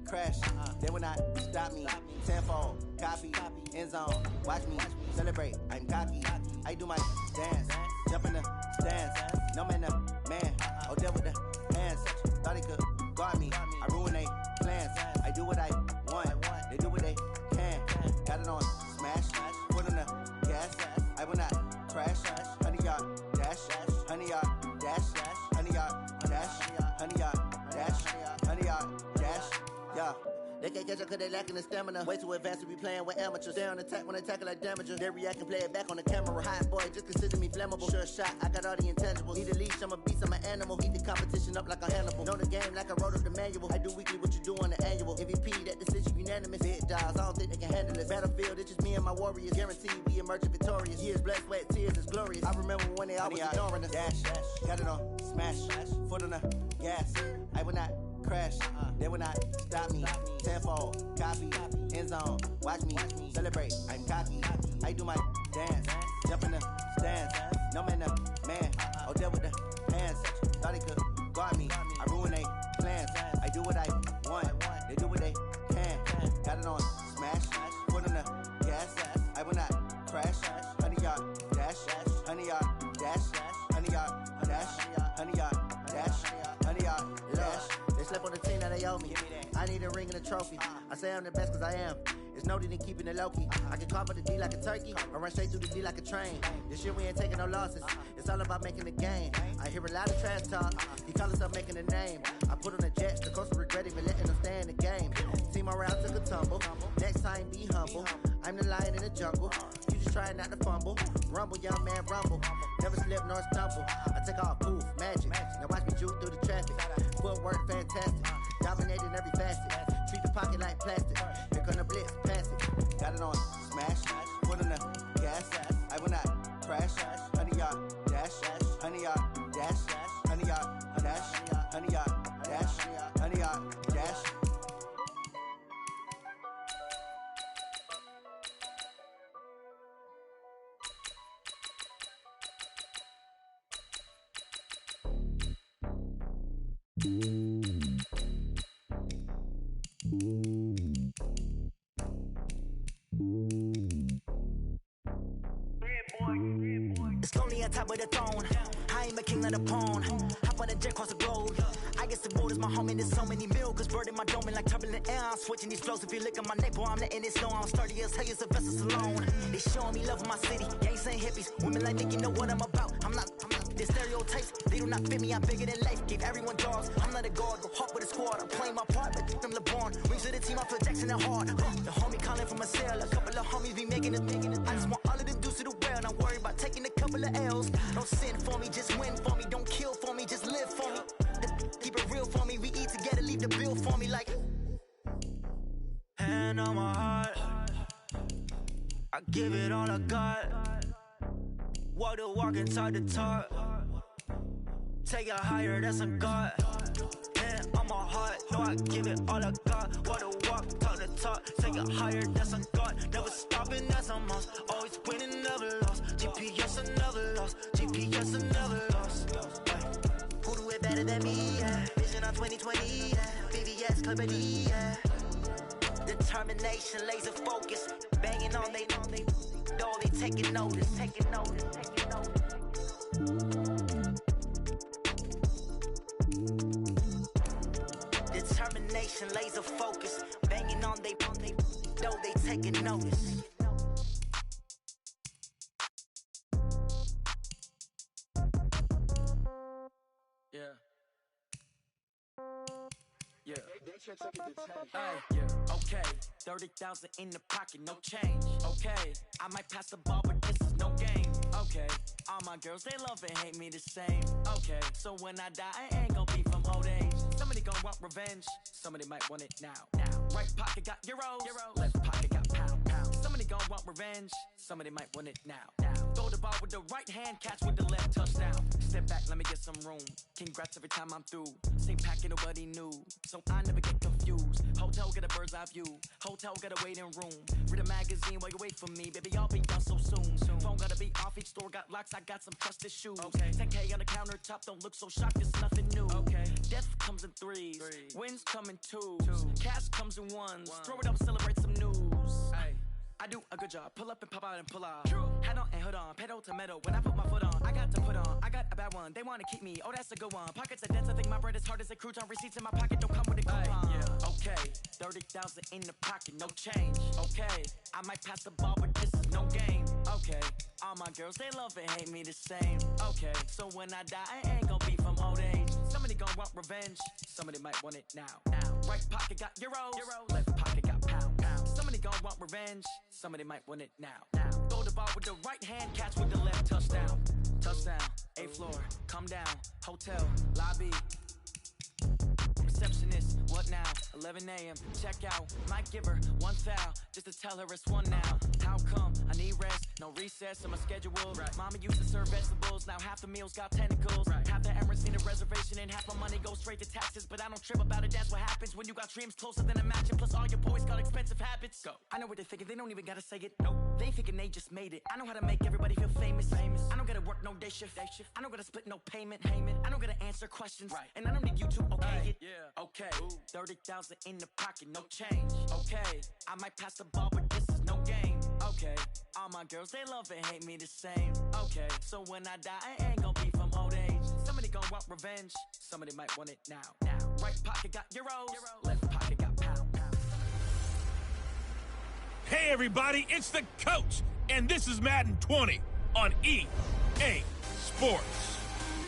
crash, they will not stop me. Tenfold, copy, end zone, watch me celebrate. I'm cocky, I do my dance, jump in the stands. No man, the man, oh deal with the hands. Thought he could guard me, I ruin they plans. I do what I want, they do what they can. Got it on smash, put on the gas. I will not crash, 100-yard dash, 100-yard dash, 100-yard dash, 100-yard dash, 100-yard dash, yeah. They can't catch up cause they lacking the stamina. Way too advanced to be playing with amateurs. Stay on attack when they tackle like damager. They react and play it back on the camera. Hot boy, just consider me flammable. Sure shot, I got all the intangibles. Need a leash, I'm a beast, I'm an animal. Heat the competition up like a Hannibal. Know the game like I wrote up the manual. I do weekly what you do on the annual. MVP, that decision unanimous. Big dials, I don't think they can handle it. Battlefield, it's just me and my warriors. Guaranteed we emerging victorious. Years, blood, sweat, tears, it's glorious. I remember when they always ignoring us. Dash, got it on smash, foot on the gas. I will not crash, they will not stop me. Tenfold, copy, end zone, watch me celebrate. I'm cocky, I do my dance, jump in the stands. No man, the man, oh deal with the hands. Thought he could guard me, I ruin they plans. I do what I want, they do what they can. Got it on smash, put on the gas. I will not crash, 100-yard dash, 100-yard dash, 100-yard dash, 100-yard dash, 100-yard dash. They slept on the team that they owe me. I need a ring and a trophy. I say I'm the best cause I am. It's no need in keeping it low-key. I can carve up the D like a turkey or run straight through the D like a train. This year we ain't taking no losses. It's all about making the game. I hear a lot of trash talk. He call himself making a name. I put on the jets. The coach will regret even letting them stay in the game. Team around took a tumble. Next time be humble. I'm the lion in the jungle. You just trying not to fumble. Rumble, young man, rumble. Never slip nor stumble. I take off poof, magic. Now watch me juke through the traffic. Footwork fantastic. Dominating every facet. Treat the pocket like plastic. Here come the blitz, pass it. Got it on smash, put on the gas. I will not crash, 100-yard dash, 100-yard dash, 100-yard dash, 100-yard dash, 100-yard dash. It's lonely on top of the throne. I ain't a king, not a pawn. Hop on a jet across the globe. I guess the world is my home and there's so many milk. Bird in my dome and like turbulent air. I'm switching these flows. If you look at my neck, boy, I'm letting it snow. I'm sturdy as hell, as a vessel alone. They showing me love in my city. Gangs ain't hippies. Women like Nick, you know what I'm about. I'm not the stereotypes. They do not fit me. I'm bigger than life. Give everyone dogs. I'm not a guard. Go hard with a squad. I'm playing my part, but them LeBron. Rings to the team. I feel Jackson and hard. The homie calling from a cell. A couple of homies be making it. I just want all of them dudes to do well. Not worry about taking a couple of L's. Don't sin for me, just win for me. Don't kill for me, just live for me. Keep it real for me. We eat together, leave the bill for me like. Hand on my heart, I give it all I got. Walk the walk and talk the talk. Take it higher, that's a God. Hand on my heart, no, I give it all I got. Walk the walk, talk the talk. Take it higher, that's a God. Never stopping, that's a must. Always winning, never lost. GPS, I never lost. GPS, I never lost. Who do it better than me? Yeah. Vision on 2020. Yeah. BBS, Clarity. Yeah. Determination, laser focus. Banging on they know they taking notice. Taking notice. Taking notice. Determination, laser focus. Banging on they know they taking notice. Yeah. Yeah. Okay. 30,000 in the pocket, no change. Okay. I might pass the ball, but this is no game. Okay. All my girls, they love and hate me the same. Okay. So when I die, I ain't gonna be from old age. Somebody gonna want revenge. Somebody might want it now. Right pocket got euros. Left pocket got pound. Somebody gonna want revenge. Somebody might want it now. Throw the ball with the right hand, catch with the left, touchdown. Step back, let me get some room. Congrats every time I'm through. Same packet, nobody knew. So I never get confused. Hotel get a bird's eye view. Hotel get a waiting room. Read a magazine while you wait for me. Baby, I'll be done so soon. Phone gotta be off, each store got locks. I got some trusted shoes. Okay. 10K on the countertop, don't look so shocked, it's nothing new. Okay. Death comes in threes. Wins come in twos. Cash just comes in ones. Throw it up, celebrate some news. Ay. I do a good job, pull up and pop out and pull out. Hat on and hood on, pedal to metal. When I put my foot on, I got to put on. I got a bad one, they wanna keep me. Oh, that's a good one. Pockets are dense, I think my bread is hard as a crouton. Receipts in my pocket don't come with a coupon. Yeah. Okay, 30,000 in the pocket, no change. Okay, I might pass the ball, but this is no game. Okay, all my girls, they love and hate me the same. Okay, so when I die, I ain't gon' be from old age. Somebody gon' want revenge, somebody might want it now. Right pocket got euros, left pocket got pound. Somebody gon' want revenge, somebody might want it now. Throw the ball with the right hand, catch with the left, touchdown. Touchdown, 8th floor, come down, hotel, lobby. Receptionist, what now? 11 a.m. Check out. Might give her one foul just to tell her it's one now. How come? I need rest, no recess in my schedule. Right. Mama used to serve vegetables, now half the meals got tentacles. Right. Half the Emirates need a reservation and half my money goes straight to taxes. But I don't trip about it, that's what happens when you got dreams closer than a matching. Plus all your boys got expensive habits. Go. I know what they're thinking, they don't even gotta say it. Nope. They thinking they just made it. I know how to make everybody feel famous. I don't gotta work no day shift. I don't gotta split no payment. I don't gotta answer questions. Right. And I don't need you to okay it. Yeah. Okay. 30,000 in the pocket, no change. Okay. I might pass the ball, but this is no game. Okay. All my girls, they love and hate me the same. Okay. So when I die, I ain't gon' be from old age. Somebody gon' want revenge. Somebody might want it now. Right pocket got euros. Left pocket got pound. Hey everybody, it's the coach, and this is Madden 20 on EA Sports.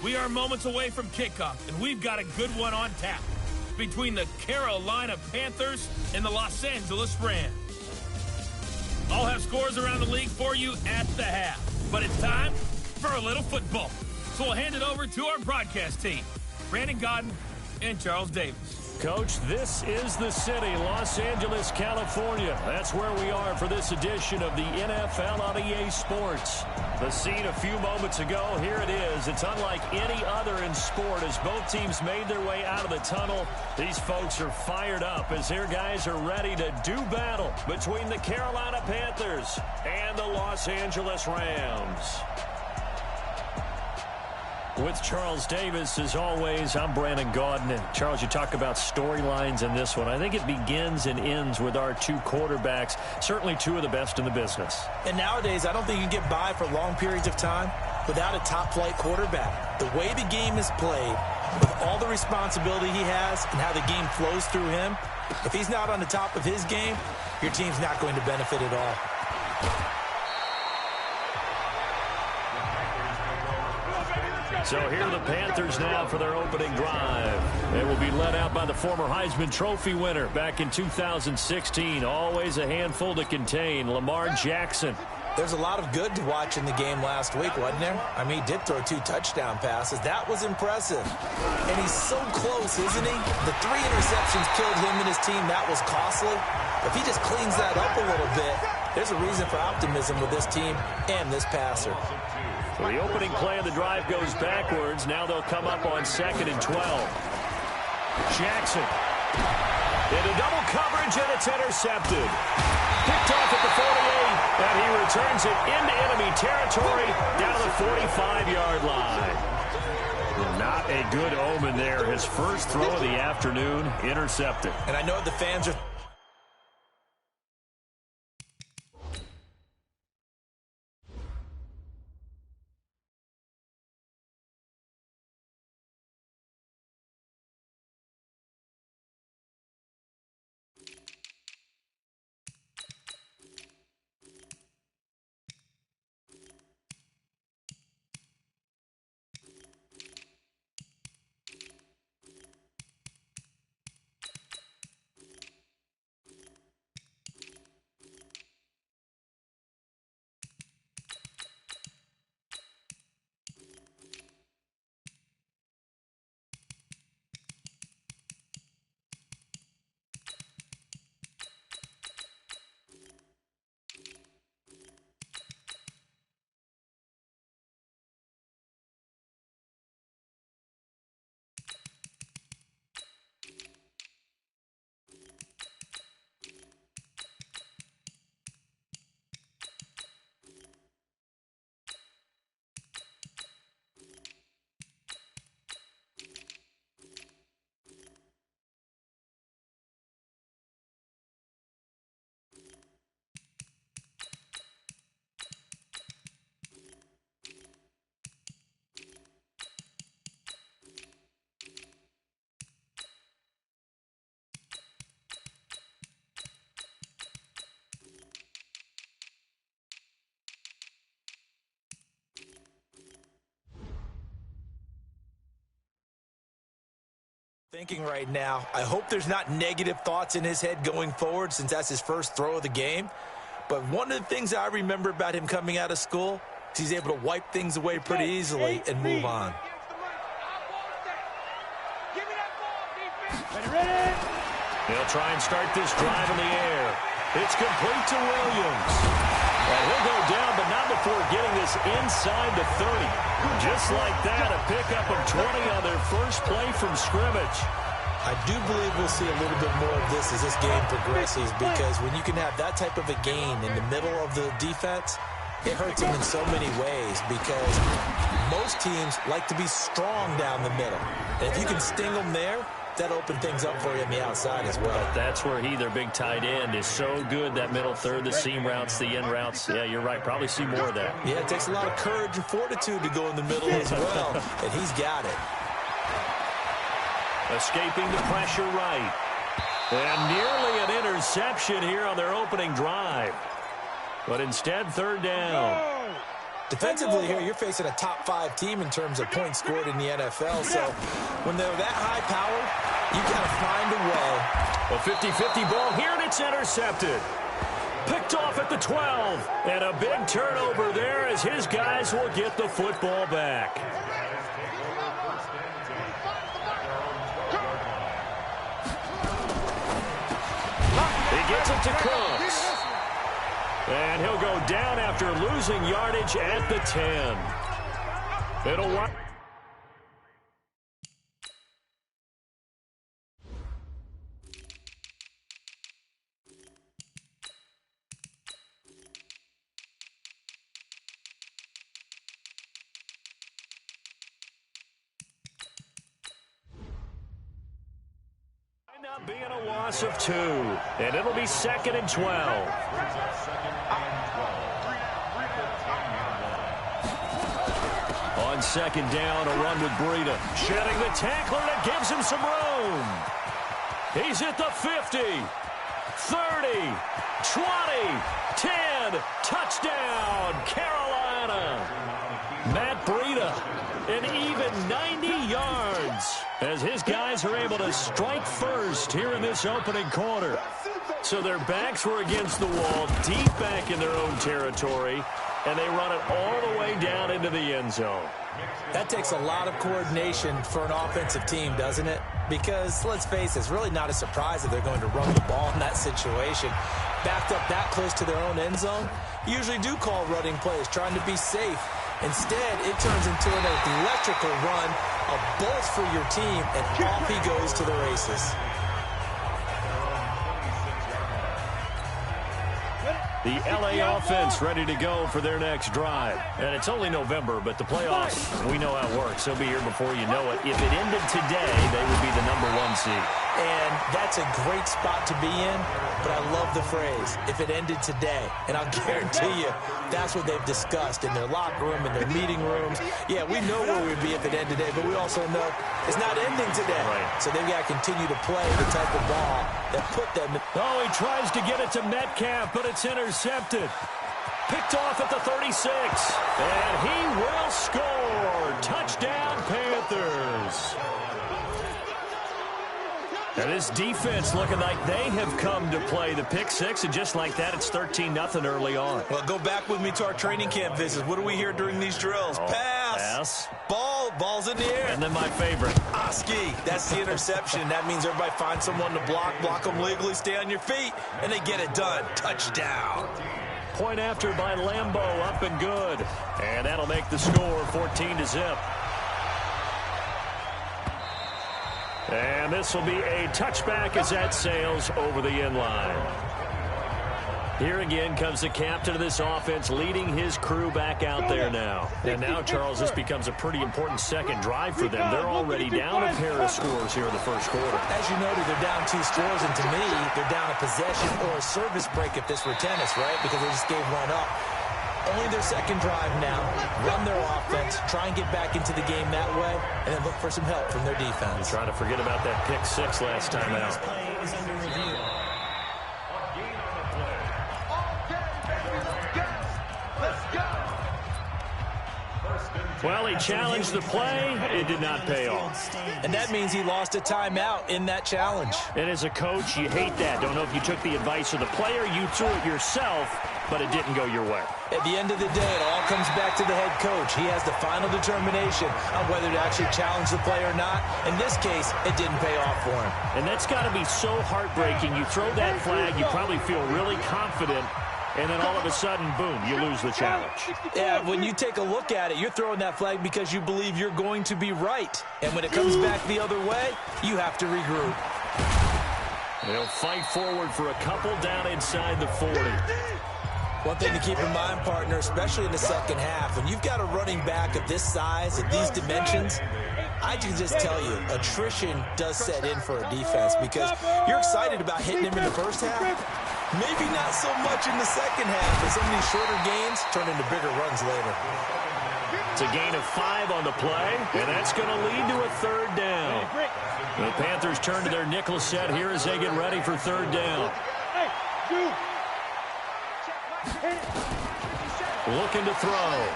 We are moments away from kickoff, and we've got a good one on tap between the Carolina Panthers and the Los Angeles Rams. I'll have scores around the league for you at the half, but it's time for a little football. So we'll hand it over to our broadcast team, Brandon Godden and Charles Davis. Coach, this is the city, Los Angeles, California. That's where we are for this edition of the NFL on EA Sports. The scene a few moments ago, here it is. It's unlike any other in sport as both teams made their way out of the tunnel. These folks are fired up as their guys are ready to do battle between the Carolina Panthers and the Los Angeles Rams. With Charles Davis, as always, I'm Brandon Gaudin. And Charles, you talk about storylines in this one. I think it begins and ends with our two quarterbacks, certainly two of the best in the business. And nowadays, I don't think you can get by for long periods of time without a top-flight quarterback. The way the game is played, with all the responsibility he has and how the game flows through him, if he's not on the top of his game, your team's not going to benefit at all. So here are the Panthers now for their opening drive. They will be led out by the former Heisman Trophy winner back in 2016. Always a handful to contain, Lamar Jackson. There's a lot of good to watch in the game last week, wasn't there? I mean, he did throw 2 touchdown passes. That was impressive. And he's so close, isn't he? The 3 interceptions killed him and his team. That was costly. If he just cleans that up a little bit, there's a reason for optimism with this team and this passer. So the opening play of the drive goes backwards. Now they'll come up on 2nd and 12. Jackson into double coverage, and it's intercepted. Picked off at the 48, and he returns it into enemy territory down to the 45-yard line. Well, not a good omen there. His first throw of the afternoon, intercepted. And I know the fans are Thinking right now, I hope there's not negative thoughts in his head going forward since that's his first throw of the game. But one of the things I remember about him coming out of school is he's able to wipe things away pretty easily and move on. He'll try and start this drive in the air. It's complete to Williams. And he'll go down, but not before getting this inside the 30. Just like that, a pickup of 20 on their first play from scrimmage. I do believe we'll see a little bit more of this as this game progresses, because when you can have that type of a gain in the middle of the defense, it hurts them in so many ways, because most teams like to be strong down the middle. And if you can sting them there, that open things up for you on the outside as well. But that's where their big tight end, is so good, that middle third, the seam routes, the in routes. Yeah, you're right. Probably see more of that. Yeah, it takes a lot of courage and fortitude to go in the middle as well, and he's got it. Escaping the pressure right. And nearly an interception here on their opening drive. But instead, third down. Defensively here, you're facing a top 5 team in terms of points scored in the NFL. So when they're that high power, you got to find a way. A 50-50 ball here, and it's intercepted. Picked off at the 12. And a big turnover there as his guys will get the football back. He gets it to Cooks. And he'll go down after losing yardage at the 10. It'll work. Not being a loss of 2, and it'll be 2nd and 12. On 2nd down, a run with Breida. Shedding the tackler that gives him some room. He's at the 50, 30, 20, 10, touchdown, Carolina. Matt Breida, an even 90 yards, as his guys are able to strike first here in this opening quarter. So their backs were against the wall, deep back in their own territory, and they run it all the way down into the end zone. That takes a lot of coordination for an offensive team, doesn't it? Because, let's face it, it's really not a surprise that they're going to run the ball in that situation. Backed up that close to their own end zone, you usually do call running plays, trying to be safe. Instead, it turns into an electrical run, a bolt for your team, and off he goes to the races. The LA offense ready to go for their next drive. And it's only November, but the playoffs, we know how it works. They'll be here before you know it. If it ended today, they would be the #1 seed. And that's a great spot to be in, but I love the phrase, if it ended today. And I'll guarantee you, that's what they've discussed in their locker room, in their meeting rooms. Yeah, we know where we'd be if it ended today, but we also know it's not ending today. Right. So they've got to continue to play the type of ball that put them in. Oh, he tries to get it to Metcalf, but it's intercepted. Picked off at the 36. And he will score. Touchdown, Panthers. And this defense looking like they have come to play the pick six, and just like that, it's 13-0 early on. Well, go back with me to our training camp visits. What do we hear during these drills? Pass. Ball's in the air. And then my favorite. Oski. That's the interception. That means everybody finds someone to block them legally, stay on your feet, and they get it done. Touchdown. Point after by Lambeau, up and good. And that'll make the score 14-0. And this will be a touchback as that sails over the end line. Here again comes the captain of this offense, leading his crew back out there now. And now, Charles, this becomes a pretty important second drive for them. They're already down a pair of scores here in the first quarter. As you noted, they're down 2 scores, and to me, they're down a possession or a service break if this were tennis, right? Because they just gave one up. Only their second drive now. Run their offense, try and get back into the game that way, and then look for some help from their defense. Trying to forget about that pick six last time out. Well, he challenged the play. It did not pay off. And that means he lost a timeout in that challenge. And as a coach, you hate that. Don't know if you took the advice of the player, you threw it yourself, but it didn't go your way. At the end of the day, it all comes back to the head coach. He has the final determination on whether to actually challenge the play or not. In this case, it didn't pay off for him. And that's got to be so heartbreaking. You throw that flag, you probably feel really confident, and then all of a sudden, boom, you lose the challenge. Yeah, when you take a look at it, you're throwing that flag because you believe you're going to be right. And when it comes back the other way, you have to regroup. They'll fight forward for a couple down inside the 40. One thing to keep in mind, partner, especially in the second half, when you've got a running back of this size, at these dimensions, I can just tell you, attrition does set in for a defense because you're excited about hitting him in the first half. Maybe not so much in the second half, but some of these shorter gains turn into bigger runs later. It's a gain of 5 on the play, and that's going to lead to a third down. The Panthers turn to their nickel set here as they get ready for third down. Looking to throw.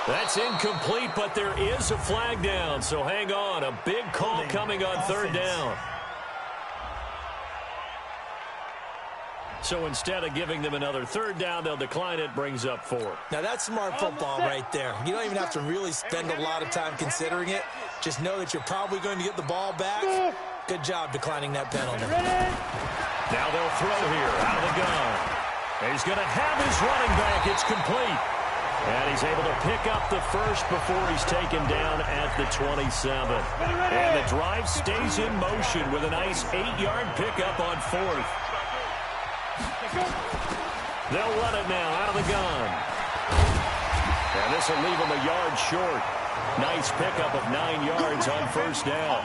That's incomplete, but there is a flag down, so hang on. A big call coming on third down. So instead of giving them another third down, they'll decline it, brings up 4. Now that's smart football right there. You don't even have to really spend a lot of time considering it. Just know that you're probably going to get the ball back. Good job declining that penalty. Now they'll throw here out of the gun. He's going to have his running back. It's complete. And he's able to pick up the first before he's taken down at the 27. And the drive stays in motion with a nice 8-yard pickup on 4th. They'll run it now out of the gun. And this will leave him a yard short. Nice pickup of 9 yards on first down.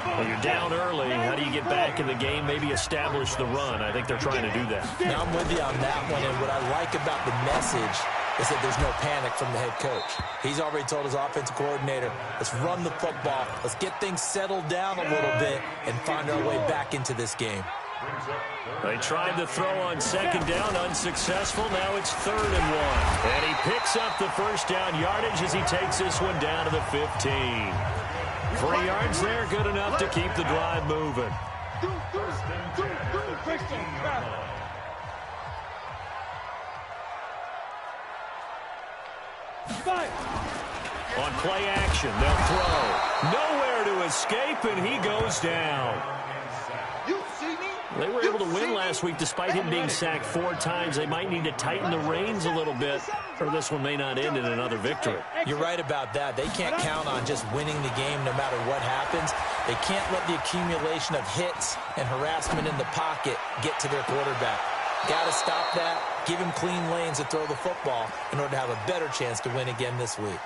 Well, you're down early. How do you get back in the game? Maybe establish the run. I think they're trying to do that. Now, I'm with you on that one, and what I like about the message is that there's no panic from the head coach. He's already told his offensive coordinator, let's run the football. Let's get things settled down a little bit and find our way back into this game. They tried to throw on second down, unsuccessful. Now it's 3rd and 1. And he picks up the first down yardage as he takes this one down to the 15. 3 yards there, good enough to keep the drive moving. On play action, they'll throw. Nowhere to escape, and he goes down. They were able to win last week despite him being sacked 4 times. They might need to tighten the reins a little bit, or this one may not end in another victory. You're right about that. They can't count on just winning the game no matter what happens. They can't let the accumulation of hits and harassment in the pocket get to their quarterback. Got to stop that, give him clean lanes to throw the football in order to have a better chance to win again this week.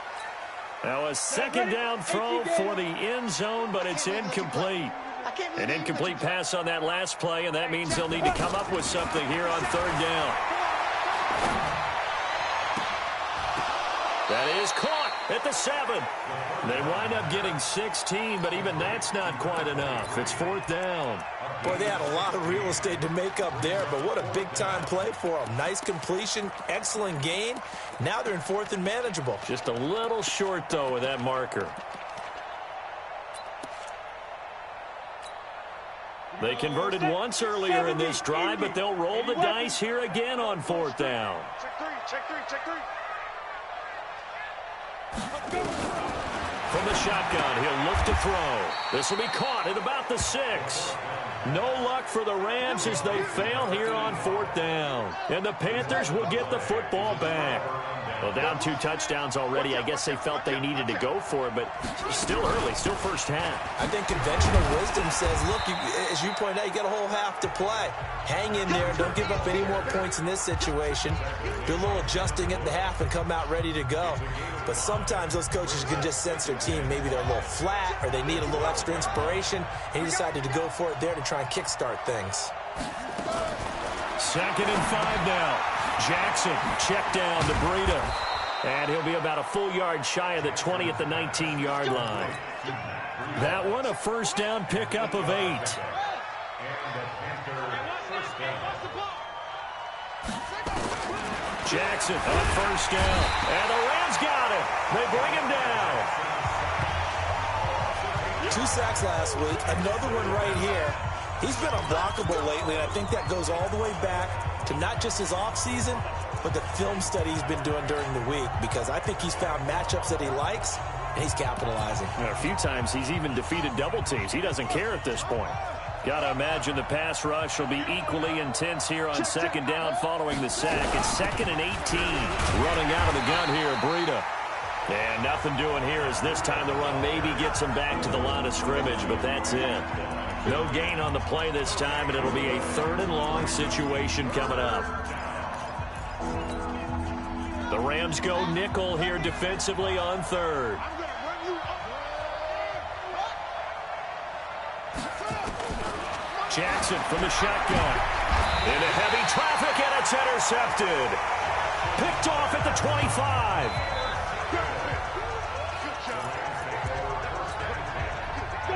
Now a second down throw for the end zone, but it's incomplete. An incomplete pass on that last play, and that means they'll need to come up with something here on third down. That is caught at the 7. They wind up getting 16, but even that's not quite enough. It's 4th down. Boy, they had a lot of real estate to make up there, but what a big-time play for them. Nice completion, excellent gain. Now they're in 4th and manageable. Just a little short, though, with that marker. They converted once earlier in this drive, but they'll roll the dice here again on 4th down. Check three. From the shotgun, he'll look to throw. This will be caught at about the 6. No luck for the Rams as they fail here on 4th down. And the Panthers will get the football back. Well, down 2 touchdowns already. I guess they felt they needed to go for it, but still early, still first half. I think conventional wisdom says, look, as you pointed out, you got a whole half to play. Hang in there. Don't give up any more points in this situation. Do a little adjusting at the half and come out ready to go. But sometimes those coaches can just sense their team. Maybe they're a little flat or they need a little extra inspiration. And he decided to go for it there to try and kickstart things. 2nd and 5 now. Jackson, check down to Breida. And he'll be about a full yard shy of the 20 at the 19-yard line. That one, a first down pickup of 8. Jackson on first down. And the Rams got him. They bring him down. 2 sacks last week. Another one right here. He's been unblockable lately, and I think that goes all the way back to not just his offseason, but the film study he's been doing during the week, because I think he's found matchups that he likes, and he's capitalizing. A few times he's even defeated double teams. He doesn't care at this point. Got to imagine the pass rush will be equally intense here on second down following the sack. It's 2nd and 18. Running out of the gun here, Breida. And nothing doing here as this time the run maybe gets him back to the line of scrimmage, but that's it. No gain on the play this time, and it'll be a 3rd and long situation coming up. The Rams go nickel here defensively on 3rd. Jackson from the shotgun. Into heavy traffic, and it's intercepted. Picked off at the 25.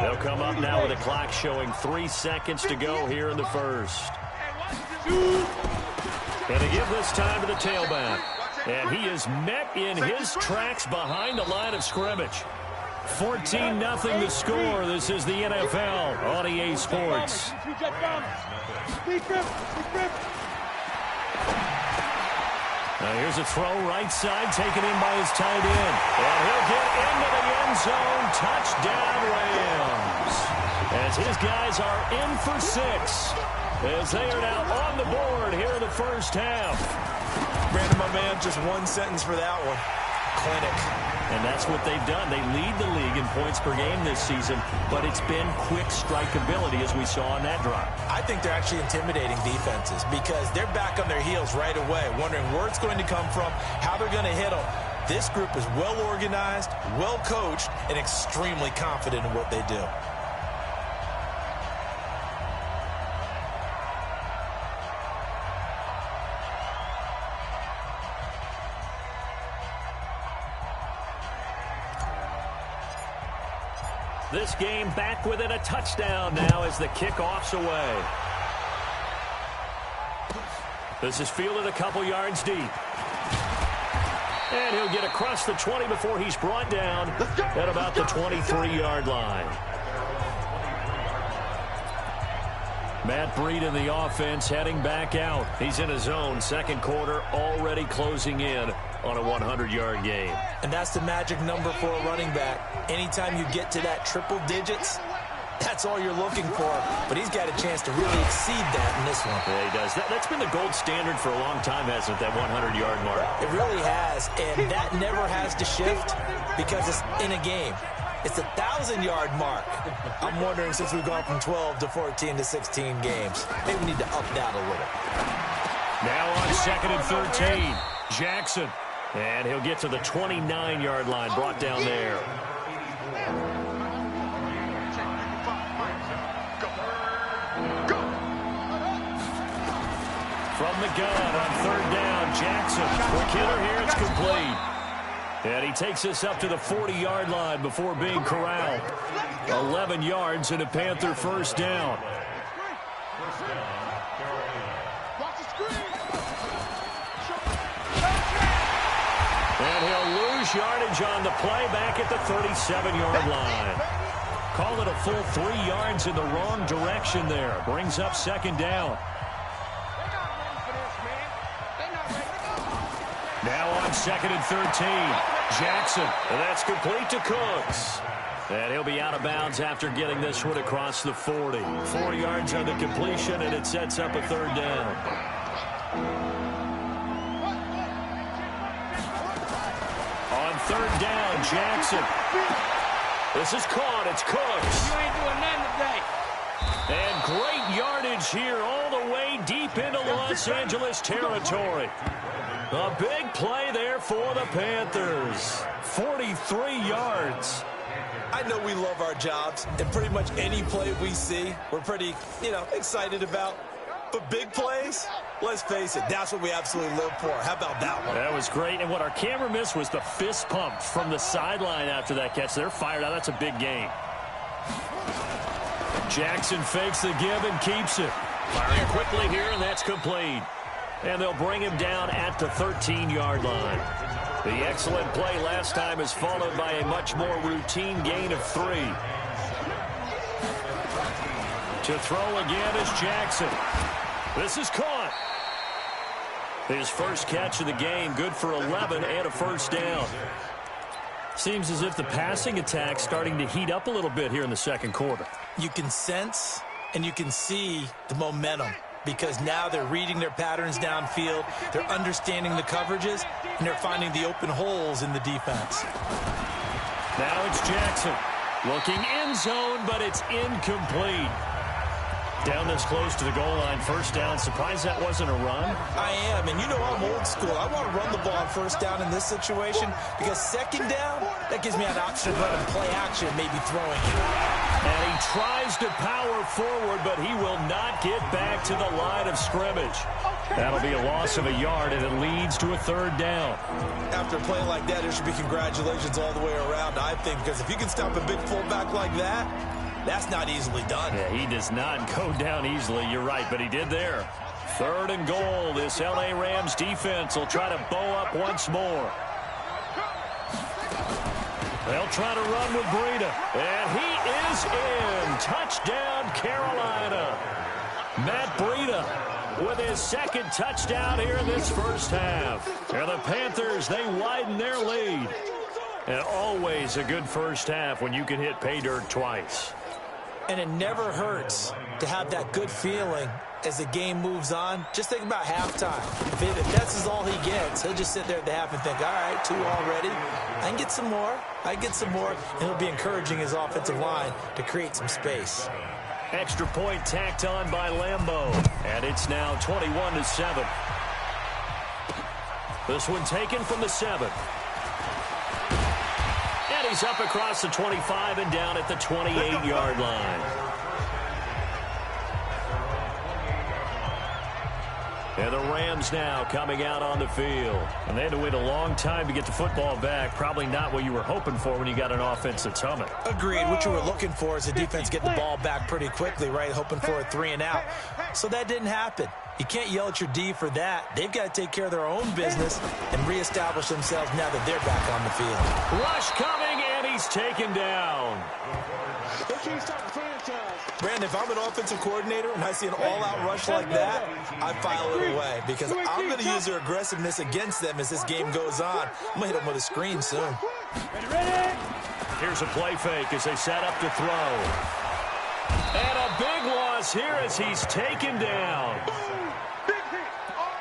They'll come up now with a clock showing 3 seconds to go here in the first. Going to give this time to the tailback. And he is met in his tracks behind the line of scrimmage. 14-0 the score. This is the NFL on EA Sports. Now here's a throw right side, taken in by his tight end. And he'll get into the end zone. Touchdown, Rams. As his guys are in for 6. As they are now on the board here in the first half. Brandon, my man, just one sentence for that one. Clinic. And that's what they've done. They lead the league in points per game this season, but it's been quick strike ability as we saw on that drive. I think they're actually intimidating defenses because they're back on their heels right away, wondering where it's going to come from, how they're going to hit them. This group is well organized, well coached, and extremely confident in what they do. This game back within a touchdown now as the kickoff's away. This is fielded a couple yards deep. And he'll get across the 20 before he's brought down at about the 23-yard line. Matt Breida in the offense heading back out. He's in his own second quarter, already closing in on a 100-yard game. And that's the magic number for a running back. Anytime you get to that triple digits, that's all you're looking for. But he's got a chance to really exceed that in this one. Yeah, he does. That's been the gold standard for a long time, hasn't it, that 100-yard mark? It really has, and that never has to shift because it's in a game. It's a 1,000-yard mark. I'm wondering, since we've gone from 12 to 14 to 16 games, maybe we need to up that a little. Now on 2nd and 13, Jackson. And he'll get to the 29-yard line, brought down there. From the gun on 3rd down, Jackson. Quick hitter here, it's complete. And he takes us up to the 40-yard line before being corralled. 11 yards and a Panther first down. And he'll lose yardage on the play back at the 37-yard line. Call it a full 3 yards in the wrong direction there. Brings up 2nd down. Now on 2nd and 13, Jackson. And that's complete to Cooks. And he'll be out of bounds after getting this one across the 40. 4 yards on the completion, and it sets up a 3rd down. On 3rd down, Jackson. This is caught. It's Cooks. You ain't doing nothing today. And great yardage here all the way deep into Los Angeles territory. A big play there for the Panthers. 43 yards. I know we love our jobs, and pretty much any play we see, we're pretty, excited about. But big plays, let's face it, that's what we absolutely live for. How about that one? That was great, and what our camera missed was the fist pump from the sideline after that catch. They're fired out. That's a big game. Jackson fakes the give and keeps it. Firing quickly here, and that's complete. And they'll bring him down at the 13-yard line. The excellent play last time is followed by a much more routine gain of 3. To throw again is Jackson. This is caught. His first catch of the game, good for 11 and a first down. Seems as if the passing attack's starting to heat up a little bit here in the second quarter. You can sense and you can see the momentum because now they're reading their patterns downfield, they're understanding the coverages, and they're finding the open holes in the defense. Now it's Jackson looking end zone, but it's incomplete. Down this close to the goal line, first down. Surprised that wasn't a run? I am, and you know I'm old school. I want to run the ball on first down in this situation because second down, that gives me an option to run and play action, maybe throwing it. And he tries to power forward, but he will not get back to the line of scrimmage. That'll be a loss of a yard, and it leads to a third down. After a play like that, there should be congratulations all the way around, I think, because if you can stop a big fullback like that, that's not easily done. Yeah, he does not go down easily. You're right, but he did there. Third and goal. This LA Rams defense will try to bow up once more. They'll try to run with Breida. And he is in. Touchdown, Carolina. Matt Breida with his second touchdown here in this first half. And the Panthers, they widen their lead. And always a good first half when you can hit pay dirt twice. And it never hurts to have that good feeling as the game moves on. Just think about halftime. If that's all he gets, he'll just sit there at the half and think, all right, 2 already. I can get some more. And he'll be encouraging his offensive line to create some space. Extra point tacked on by Lambeau. And it's now 21-7. This one taken from the 7. And he's up across the 25 and down at the 28-yard line. And the Rams now coming out on the field. And they had to wait a long time to get the football back. Probably not what you were hoping for when you got an offense that's humming. Agreed. What you were looking for is the defense get the ball back pretty quickly, right? Hoping for a 3 and out. So that didn't happen. You can't yell at your D for that. They've got to take care of their own business and reestablish themselves now that they're back on the field. Rush coming, and he's taken down. Brandon, if I'm an offensive coordinator and I see an all-out rush like that, I file it away because I'm going to use their aggressiveness against them as this game goes on. I'm going to hit them with a screen soon. Here's a play fake as they set up to throw. And a big loss here as he's taken down.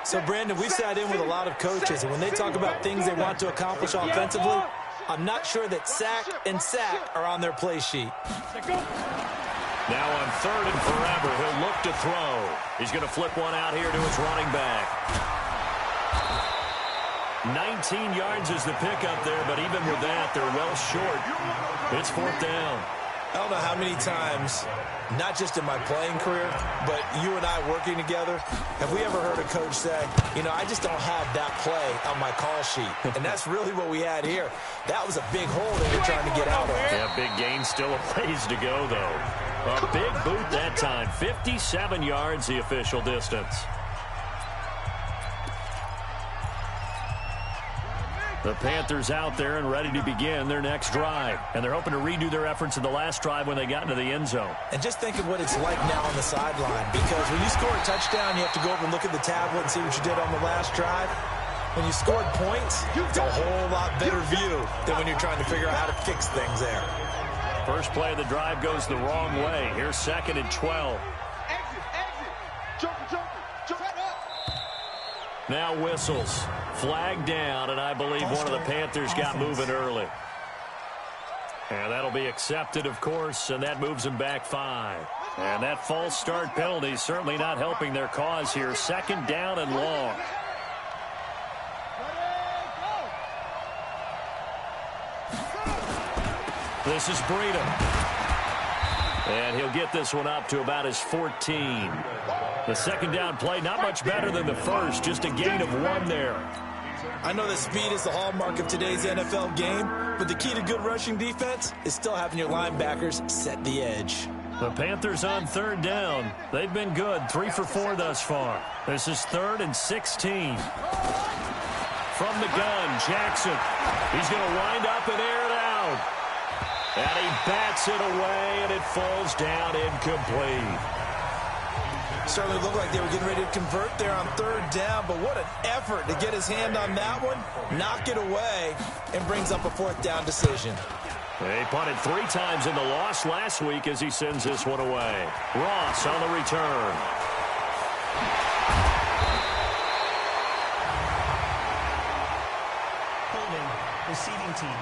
So, Brandon, we've sat in with a lot of coaches, and when they talk about things they want to accomplish offensively, I'm not sure that sack and sack are on their play sheet. Now on third and forever, he'll look to throw. He's going to flip one out here to his running back. 19 yards is the pickup there, but even with that, they're well short. It's fourth down. I don't know how many times, not just in my playing career, but you and I working together, have we ever heard a coach say, you know, I just don't have that play on my call sheet. And that's really what we had here. That was a big hole that they're trying to get out of. Yeah, big gain, still a ways to go, though. A big boot that time. 57 yards, the official distance. The Panthers out there and ready to begin their next drive. And they're hoping to redo their efforts in the last drive when they got into the end zone. And just think of what it's like now on the sideline. Because when you score a touchdown, you have to go over and look at the tablet and see what you did on the last drive. When you scored points, it's a whole lot better view than when you're trying to figure out how to fix things there. First play of the drive goes the wrong way. Here's 2nd and 12. Now whistles. Flag down, and I believe one of the Panthers got moving early. And that'll be accepted, of course, and that moves them back 5. And that false start penalty is certainly not helping their cause here. 2nd down and long. This is Breida. And he'll get this one up to about his 14. The 2nd down play, not much better than the first, just a gain of 1 there. I know that speed is the hallmark of today's NFL game, but the key to good rushing defense is still having your linebackers set the edge. The Panthers on third down. They've been good, 3 for 4 thus far. This is 3rd and 16. From the gun, Jackson. He's going to wind up and air it out. And he bats it away, and it falls down incomplete. Certainly looked like they were getting ready to convert there on third down, but what an effort to get his hand on that one, knock it away, and brings up a 4th down decision. They punted 3 times in the loss last week as he sends this one away. Ross on the return. Holding, receiving team.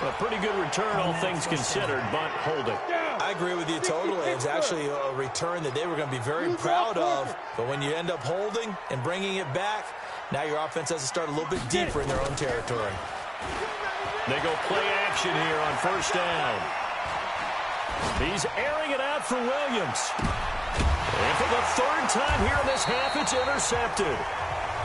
A pretty good return, all things considered, but holding. I agree with you totally. It's actually a return that they were going to be very proud of, but when you end up holding and bringing it back, now your offense has to start a little bit deeper in their own territory. They go play action here on 1st down. He's airing it out for Williams. And for the 3rd time here in this half, it's intercepted.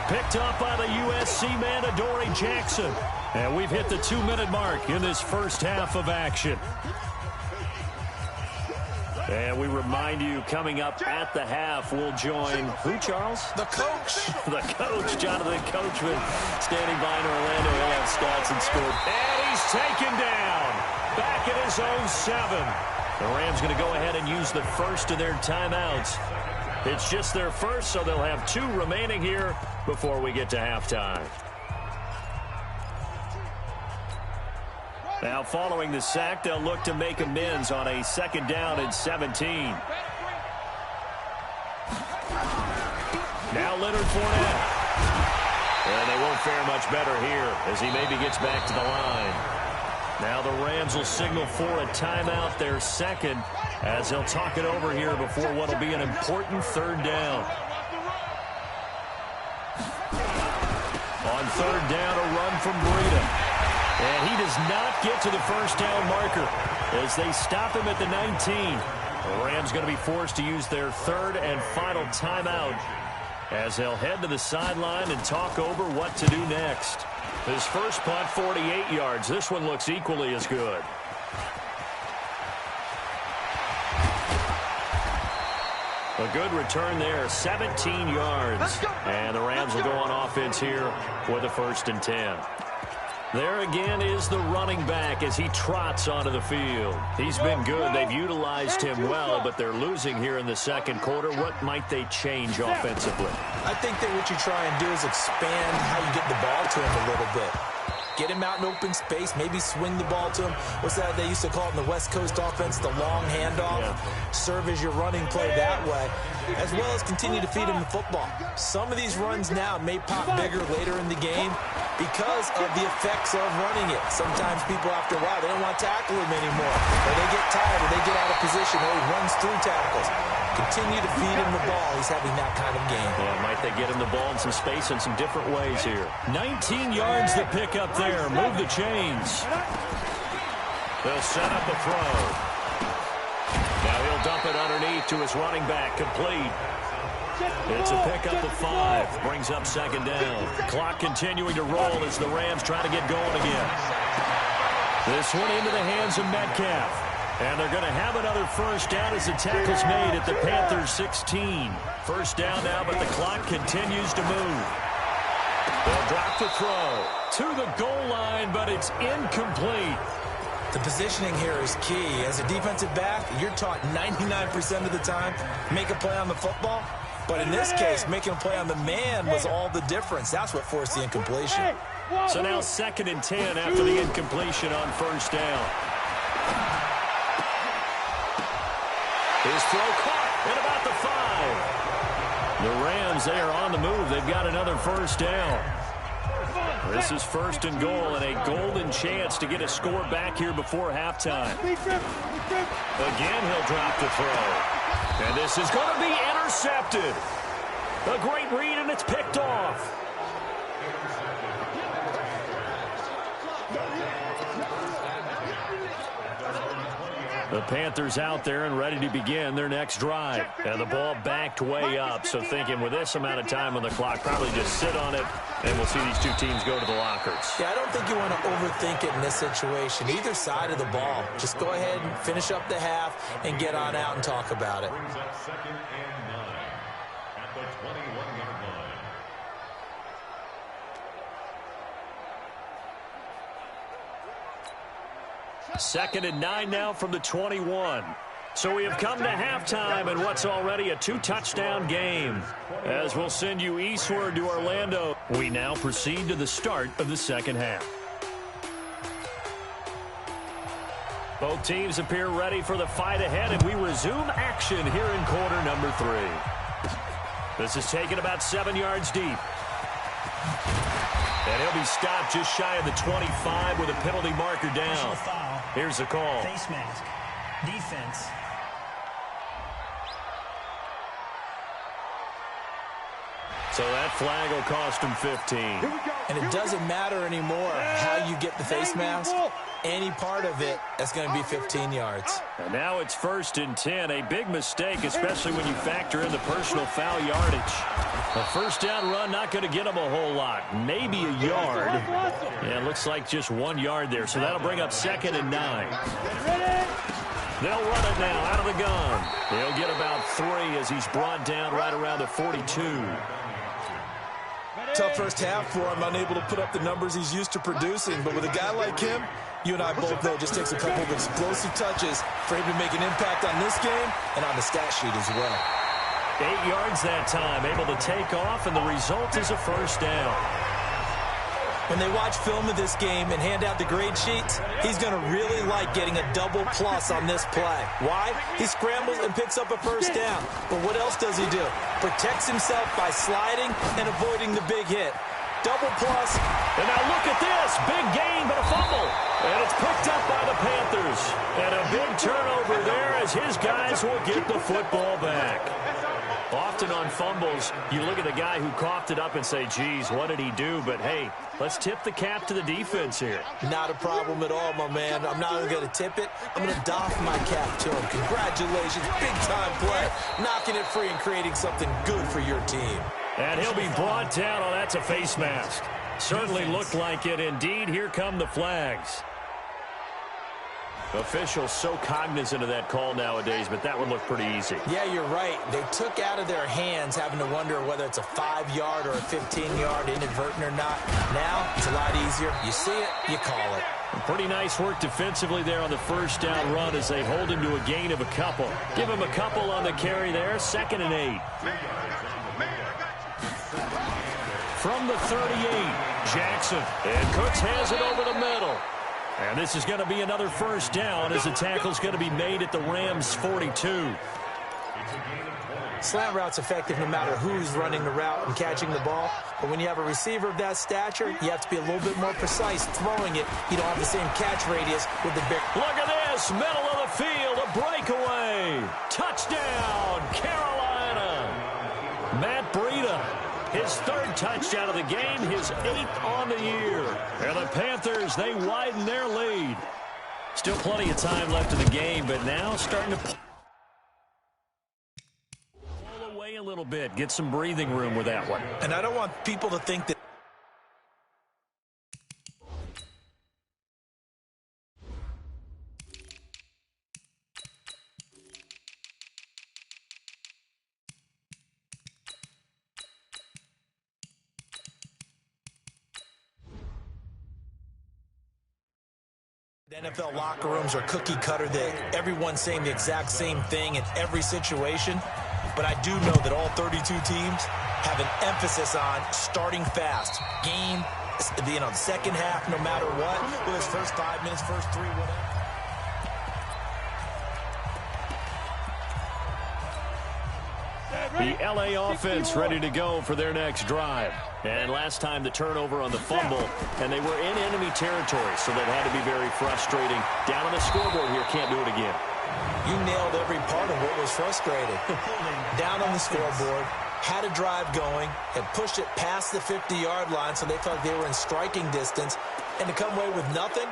Picked up by the USC man, Adoree Jackson. And we've hit the 2-minute mark in this first half of action. And we remind you, coming up at the half, we'll join who, Charles? The coach. The coach, Jonathan Coachman, standing by in Orlando. He'll have stats and score. And he's taken down. Back at his own 7. The Rams going to go ahead and use the first of their timeouts. It's just their first, so they'll have 2 remaining here before we get to halftime. Now, following the sack, they'll look to make amends on a 2nd down and 17. Now Leonard Fournette. And they won't fare much better here as he maybe gets back to the line. Now the Rams will signal for a timeout, their 2nd, as they'll talk it over here before what will be an important 3rd down. On 3rd down, a run from Breida. And he does not get to the 1st down marker as they stop him at the 19. The Rams going to be forced to use their 3rd and final timeout as they'll head to the sideline and talk over what to do next. His first punt, 48 yards. This one looks equally as good. A good return there, 17 yards. And the Rams will go on offense here for the 1st and 10. There again is the running back as he trots onto the field. He's been good. They've utilized him well, but they're losing here in the 2nd quarter. What might they change offensively? I think that what you try and do is expand how you get the ball to him a little bit. Get him out in open space, maybe swing the ball to him. What's that they used to call it in the West Coast offense, the long handoff? Yeah. Serve as your running play that way, as well as continue to feed him the football. Some of these runs now may pop bigger later in the game because of the effects of running it. Sometimes people, after a while, they don't want to tackle him anymore. Or they get tired, or they get out of position, or he runs through tackles. Continue to feed him the ball. He's having that kind of game. Yeah, might they get him the ball in some space in some different ways here. 19 yards to pick up there. Move the chains. They'll set up a throw. Now he'll dump it underneath to his running back. Complete. It's a pickup of 5. Brings up 2nd down. Clock continuing to roll as the Rams try to get going again. This one into the hands of Metcalf. And they're going to have another 1st down as the tackle's made at the Panthers 16. 1st down now, but the clock continues to move. They'll drop the throw to the goal line, but it's incomplete. The positioning here is key. As a defensive back, you're taught 99% of the time, make a play on the football. But in this case, making a play on the man was all the difference. That's what forced the incompletion. So now 2nd and 10 after the incompletion on 1st down. His throw caught at about the 5. The Rams, they are on the move. They've got another 1st down. This is 1st and goal and a golden chance to get a score back here before halftime. Again, he'll drop the throw. And this is going to be intercepted. A great read, and it's picked off. The Panthers out there and ready to begin their next drive. And the ball backed way up, so thinking with this amount of time on the clock, probably just sit on it And we'll see these two teams go to the lockers. Yeah, I don't think you want to overthink it in this situation. Either side of the ball. Just go ahead and finish up the half and get on out and talk about it. Brings up 2nd and 9 at the 21-yard line. 2nd and 9 now from the 21. So we have come to halftime in what's already a 2-touchdown game. As we'll send you eastward to Orlando, we now proceed to the start of the second half. Both teams appear ready for the fight ahead, and we resume action here in quarter number 3. This is taken about 7 yards deep. And he'll be stopped just shy of the 25 with a penalty marker down. Here's the call. Face mask. Defense. So that flag will cost him 15. And it doesn't matter anymore how you get the face mask. Any part of it, that's going to be 15 yards. And now it's 1st and 10. A big mistake, especially when you factor in the personal foul yardage. A first down run, not going to get him a whole lot. Maybe a yard. Yeah, it looks like just 1 yard there. So that'll bring up 2nd and 9. They'll run it now out of the gun. They'll get about 3 as he's brought down right around the 42. Tough first half for him, unable to put up the numbers he's used to producing. But with a guy like him, you and I both know it just takes a couple of explosive touches for him to make an impact on this game and on the stat sheet as well. 8 yards that time, able to take off, and the result is a first down. When they watch film of this game and hand out the grade sheets, he's going to really like getting a double plus on this play. Why? He scrambles and picks up a first down. But what else does he do? Protects himself by sliding and avoiding the big hit. Double plus. And now look at this. Big gain, but a fumble. And it's picked up by the Panthers. And a big turnover there as his guys will get the football back. Often on fumbles, you look at the guy who coughed it up and say, geez, what did he do? But, hey, let's tip the cap to the defense here. Not a problem at all, my man. I'm not even going to tip it. I'm going to doff my cap to him. Congratulations. Big-time play. Knocking it free and creating something good for your team. And he'll be brought down. Oh, that's a face mask. Certainly looked like it. Indeed, here come the flags. Officials so cognizant of that call nowadays, but that would look pretty easy. Yeah, you're right. They took out of their hands having to wonder whether it's a 5-yard or a 15-yard inadvertent or not. Now, it's a lot easier. You see it, you call it. Pretty nice work defensively there on the first down run as they hold him to a gain of a couple. Give him a couple on the carry there, 2nd and 8. From the 38, Jackson. And Cooks has it over the middle. And this is going to be another first down as the tackle's going to be made at the Rams' 42. Slant route's effective no matter who's running the route and catching the ball. But when you have a receiver of that stature, you have to be a little bit more precise throwing it. You don't have the same catch radius with the big. Look at this, middle of the field, a breakaway. Touchdown, Carolina. Matt Breida, his 3rd touchdown of the game, his 8th on the year. And the Panthers, they widen their lead. Still plenty of time left in the game, but now starting to pull away a little bit, get some breathing room with that one. And I don't want people to think that NFL locker rooms are cookie cutter, that everyone's saying the exact same thing in every situation. But I do know that all 32 teams have an emphasis on starting fast. Game, the second half, no matter what. Whether it's first 5 minutes, first 3, whatever. The LA offense ready to go for their next drive. And last time the turnover on the fumble, and they were in enemy territory, so that had to be very frustrating. Down on the scoreboard here, can't do it again. You nailed every part of what was frustrating. Down on the scoreboard, had a drive going, had pushed it past the 50-yard line, so they felt they were in striking distance, and to come away with nothing,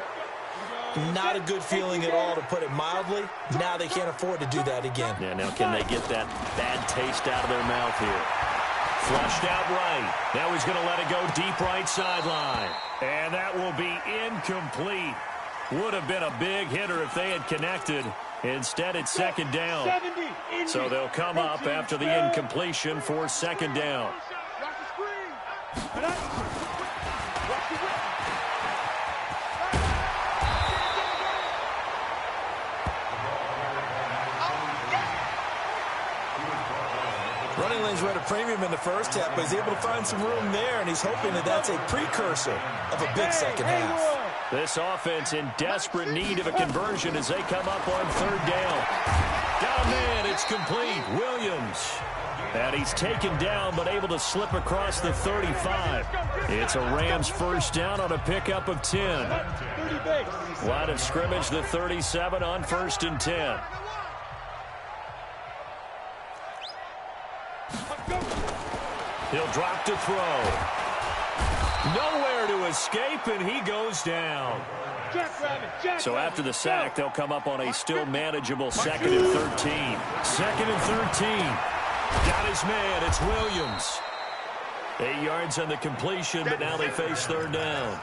not a good feeling at all, to put it mildly. Now they can't afford to do that again. Yeah, now can they get that bad taste out of their mouth here? Flushed out right. Now he's going to let it go deep right sideline. And that will be incomplete. Would have been a big hitter if they had connected. Instead, it's second down. So they'll come up after the incompletion for second down. Running lanes were at a premium in the first half, but he's able to find some room there, and he's hoping that that's a precursor of a big second half. This offense in desperate need of a conversion as they come up on third down. Down man, it's complete. Williams. And he's taken down, but able to slip across the 35. It's a Rams first down on a pickup of 10. Line of scrimmage, the 37 on 1st and 10. He'll drop to throw. Nowhere to escape, and he goes down. So after the sack, they'll come up on a still manageable 2nd and 13. 2nd and 13. Got his man. It's Williams. 8 yards on the completion, but now they face third down.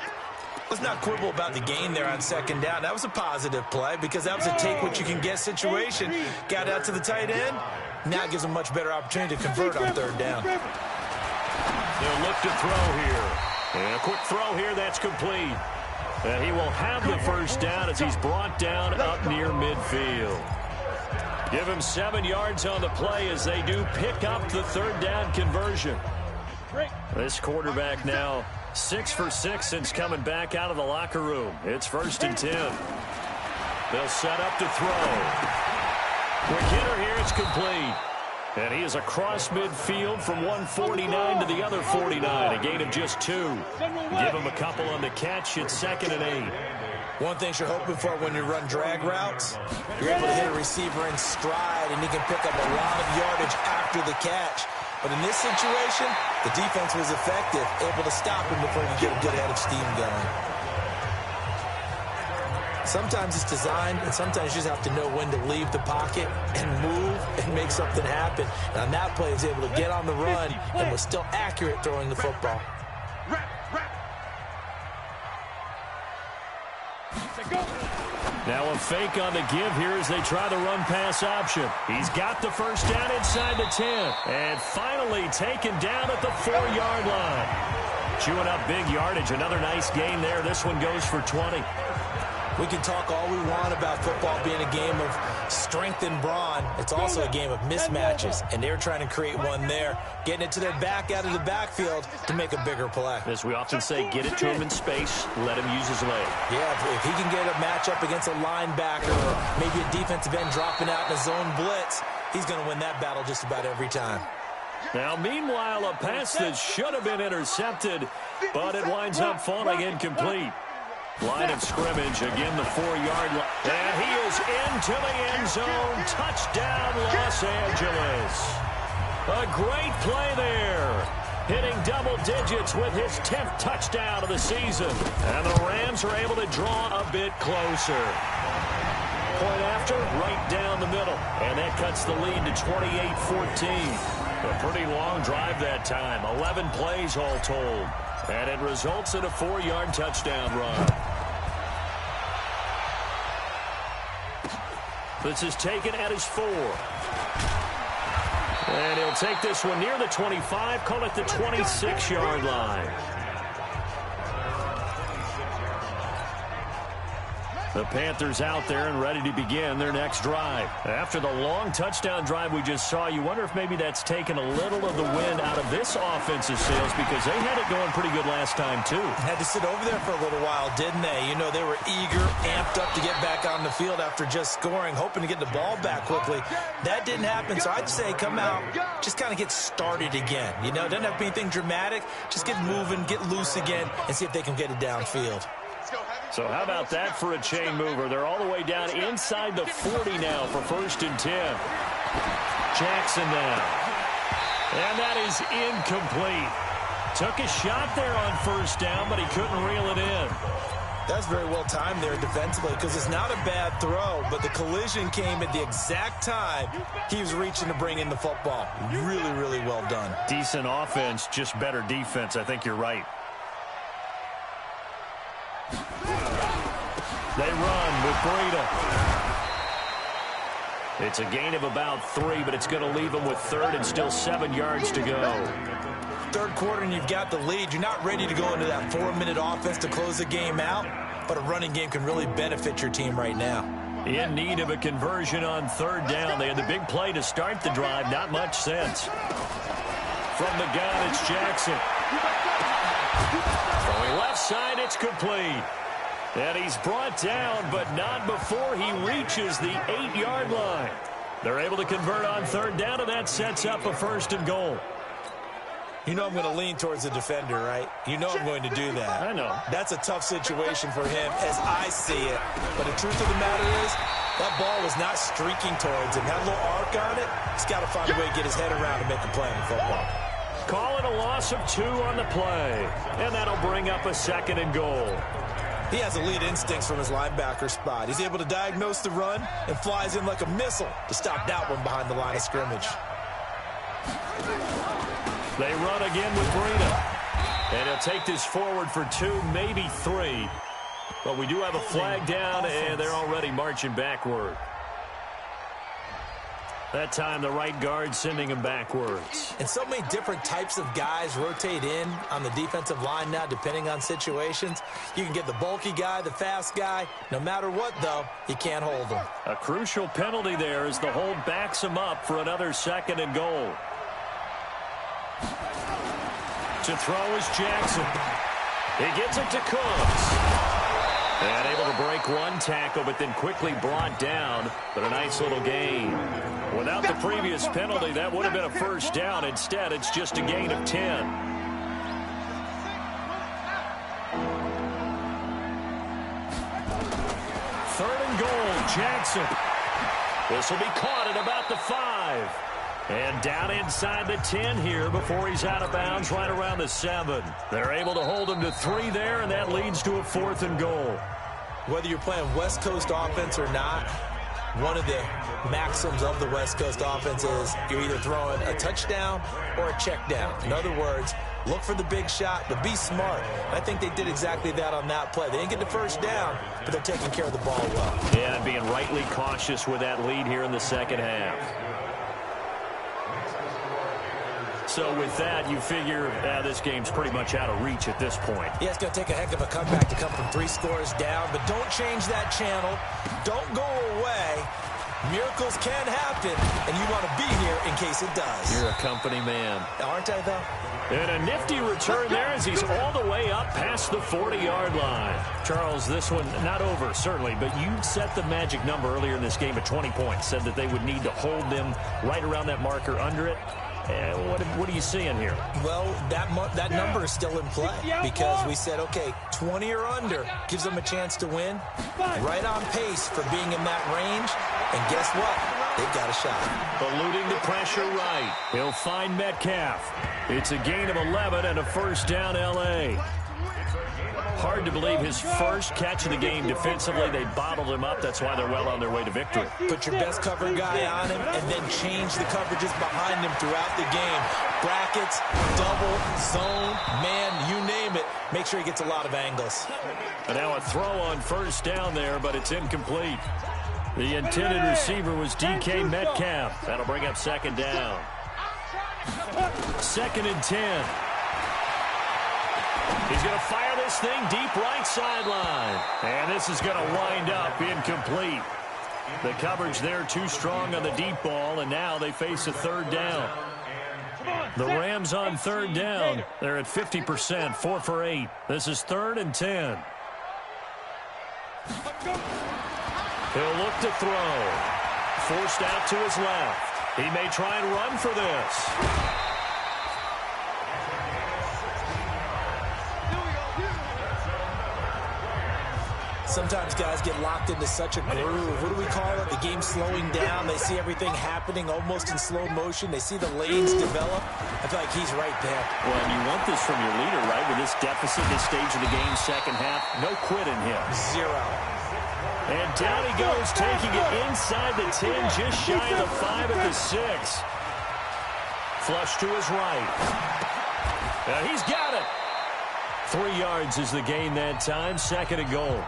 Let's not quibble about the gain there on second down. That was a positive play because that was a take-what-you-can-get situation. Got out to the tight end. Now it gives them a much better opportunity to convert on third down. They'll look to throw here. And a quick throw here, that's complete. And he will have the first down as he's brought down up near midfield. Give him 7 yards on the play as they do pick up the third down conversion. This quarterback now 6 for 6 since coming back out of the locker room. It's 1st and 10. They'll set up to throw. Quick hitter here, it's complete. And he is across midfield from 149 to the other 49, a gain of just 2. Give him a couple on the catch. It's 2nd and 8. One thing you're hoping for when you run drag routes, you're able to hit a receiver in stride, and he can pick up a lot of yardage after the catch. But in this situation, the defense was effective, able to stop him before he could get a good head of steam going. Sometimes it's designed, and sometimes you just have to know when to leave the pocket and move and make something happen. And on that play, he was able to get on the run and was still accurate throwing the football. Now a fake on the give here as they try the run-pass option. He's got the first down inside the 10. And finally taken down at the 4-yard line. Chewing up big yardage. Another nice gain there. This one goes for 20. We can talk all we want about football being a game of strength and brawn. It's also a game of mismatches, and they're trying to create one there, getting it to their back out of the backfield to make a bigger play. As we often say, get it to him in space, let him use his leg. Yeah, if he can get a matchup against a linebacker or maybe a defensive end dropping out in a zone blitz, he's going to win that battle just about every time. Now, meanwhile, a pass that should have been intercepted, but it winds up falling incomplete. Line of scrimmage, again the 4-yard line. And he is into the end zone. Touchdown, Los Angeles. A great play there. Hitting double digits with his 10th touchdown of the season. And the Rams are able to draw a bit closer. Point after, right down the middle. And that cuts the lead to 28-14. A pretty long drive that time. 11 plays all told. And it results in a 4-yard touchdown run. This is taken at his 4. And he'll take this one near the 25, call it the 26-yard line. The Panthers out there and ready to begin their next drive. After the long touchdown drive we just saw, you wonder if maybe that's taken a little of the wind out of this offensive sails because they had it going pretty good last time, too. Had to sit over there for a little while, didn't they? You know, they were eager, amped up to get back on the field after just scoring, hoping to get the ball back quickly. That didn't happen, so I'd say come out, just kind of get started again. You know, doesn't have to be anything dramatic. Just get moving, get loose again, and see if they can get it downfield. So how about that for a chain mover? They're all the way down inside the 40 now for 1st and 10. Jackson now. And that is incomplete. Took a shot there on 1st down, but he couldn't reel it in. That's very well timed there defensively because it's not a bad throw, but the collision came at the exact time he was reaching to bring in the football. Really, really well done. Decent offense, just better defense. I think you're right. They run with Breida. It's a gain of about 3, but it's going to leave them with third and still 7 yards to go. Third quarter and you've got the lead. You're not ready to go into that 4-minute offense to close the game out, but a running game can really benefit your team right now. In need of a conversion on third down. They had the big play to start the drive. Not much sense. From the gun, it's Jackson. Throwing left side, it's complete. And he's brought down, but not before he reaches the 8-yard line. They're able to convert on third down, and that sets up a 1st and goal. You know I'm going to lean towards the defender, right? You know I'm going to do that. I know. That's a tough situation for him as I see it. But the truth of the matter is, that ball was not streaking towards him. Had a little arc on it. He's got to find a way to get his head around and make a play in football. Call it a loss of 2 on the play. And that'll bring up a 2nd and goal. He has elite instincts from his linebacker spot. He's able to diagnose the run and flies in like a missile to stop that one behind the line of scrimmage. They run again with Breida. And he'll take this forward for 2, maybe 3. But we do have a flag down, and they're already marching backward. That time, the right guard sending him backwards. And so many different types of guys rotate in on the defensive line now, depending on situations. You can get the bulky guy, the fast guy. No matter what, though, you can't hold him. A crucial penalty there as the hold backs him up for another 2nd and goal. To throw is Jackson. He gets it to Cooks. And able to break one tackle, but then quickly brought down. But a nice little gain. Without the previous penalty, that would have been a 1st down. Instead, it's just a gain of 10. 3rd and goal, Jackson. This will be caught at about the 5. And down inside the 10 here before he's out of bounds right around the 7. They're able to hold him to 3 there, and that leads to a 4th and goal. Whether you're playing West Coast offense or not, one of the maxims of the West Coast offense is you're either throwing a touchdown or a check down. In other words, look for the big shot, but be smart. I think they did exactly that on that play. They didn't get the 1st down, but they're taking care of the ball well. Yeah, and being rightly cautious with that lead here in the 2nd half. So with that, you figure this game's pretty much out of reach at this point. Yeah, it's going to take a heck of a comeback to come from 3 scores down, but don't change that channel. Don't go away. Miracles can happen, and you want to be here in case it does. You're a company man. Aren't I, though? And a nifty return there as he's all the way up past the 40-yard line. Charles, this one not over, certainly, but you set the magic number earlier in this game at 20 points, said that they would need to hold them right around that marker under it. What are you seeing here? Well, that number is still in play because we said, okay, 20 or under gives them a chance to win. Right on pace for being in that range. And guess what? They've got a shot. Eluding the pressure right. He'll find Metcalf. It's a gain of 11 and a 1st down L.A. Hard to believe his first catch of the game defensively. They bottled him up. That's why they're well on their way to victory. Put your best cover guy on him and then change the coverages behind him throughout the game. Brackets, double, zone, man, you name it. Make sure he gets a lot of angles. And now a throw on 1st down there, but it's incomplete. The intended receiver was DK Metcalf. That'll bring up 2nd down. 2nd and 10. He's going to fire this thing deep right sideline. And this is going to wind up incomplete. The coverage there too strong on the deep ball, and now they face a 3rd down. The Rams on 3rd down. They're at 50%, 4 for 8. This is 3rd and 10. He'll look to throw. Forced out to his left. He may try and run for this. Sometimes guys get locked into such a groove. What do we call it? The game slowing down. They see everything happening almost in slow motion. They see the lanes develop. I feel like he's right there. Well, and you want this from your leader, right? With this deficit, this stage of the game, second half, no quit in him. 0. And down he goes, taking it inside the 10, just shy of the 5 at the 6. Flush to his right. He's got it. 3 yards is the gain that time, 2nd and goal.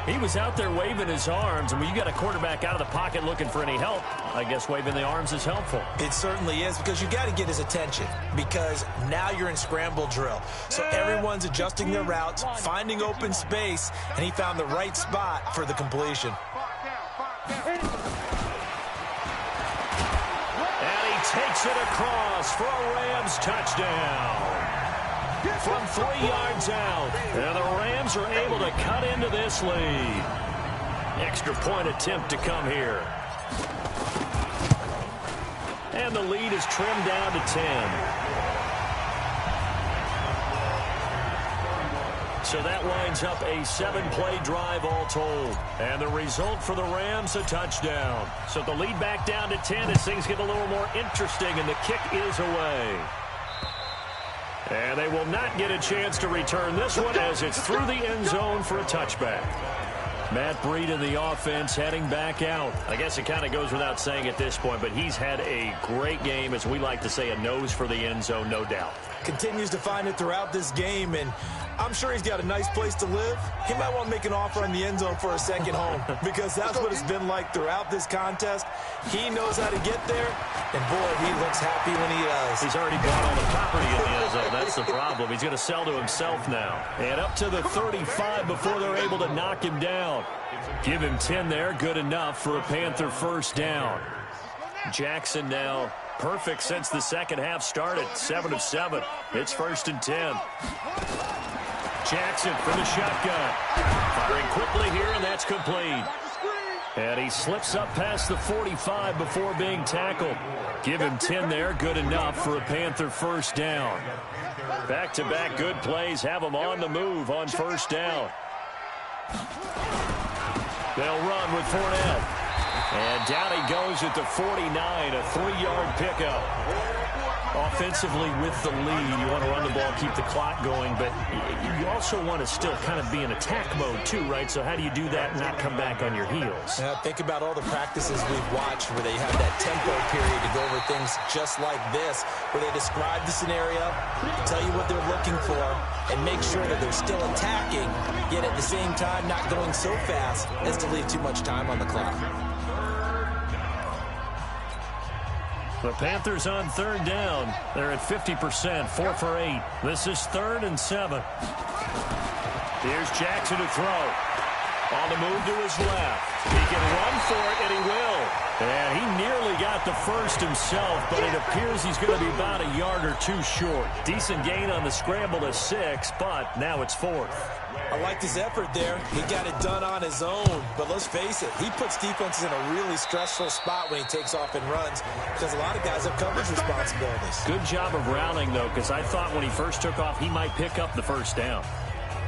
He was out there waving his arms, and when you got a quarterback out of the pocket looking for any help, I guess waving the arms is helpful. It certainly is, because you got to get his attention, because now you're in scramble drill. So everyone's adjusting their routes, finding open space, and he found the right spot for the completion. And he takes it across for a Rams touchdown. From 3 yards out, and the Rams are able to cut into this lead. Extra point attempt to come here. And the lead is trimmed down to 10. So that winds up a 7-play drive all told. And the result for the Rams, a touchdown. So the lead back down to 10 as things get a little more interesting, and the kick is away. And they will not get a chance to return this one as it's through the end zone for a touchback. Matt Breed in the offense heading back out. I guess it kind of goes without saying at this point, but he's had a great game, as we like to say, a nose for the end zone, no doubt. Continues to find it throughout this game, and I'm sure he's got a nice place to live. He might want to make an offer on the end zone for a second home, because that's what it's been like throughout this contest. He knows how to get there, and boy, he looks happy when he does. He's already bought all the property in the end zone. That's the problem. He's going to sell to himself now. And up to the 35 before they're able to knock him down. Give him 10 there. Good enough for a Panther first down. Jackson now perfect since the second half started. 7 of 7. It's 1st and 10. Jackson from the shotgun. Firing quickly here, and that's complete. And he slips up past the 45 before being tackled. Give him 10 there. Good enough for a Panther first down. Back-to-back good plays have him on the move on first down. They'll run with Fournette. And down he goes at the 49, a 3-yard pickup. Offensively with the lead, you want to run the ball, keep the clock going, but you also want to still kind of be in attack mode too, right? So how do you do that and not come back on your heels? Think about all the practices we've watched where they have that tempo period to go over things just like this, where they describe the scenario, tell you what they're looking for, and make sure that they're still attacking, yet at the same time not going so fast as to leave too much time on the clock. The Panthers on 3rd down. They're at 50%, 4 for 8. This is 3rd and 7. Here's Jackson to throw. On the move to his left. He can run for it, and he will. And he nearly got the first himself, but it appears he's going to be about a yard or two short. Decent gain on the scramble to 6, but now it's 4th. I like his effort there. He got it done on his own. But let's face it, he puts defenses in a really stressful spot when he takes off and runs, because a lot of guys have coverage responsibilities. Good job of routing, though, because I thought when he first took off, he might pick up the first down.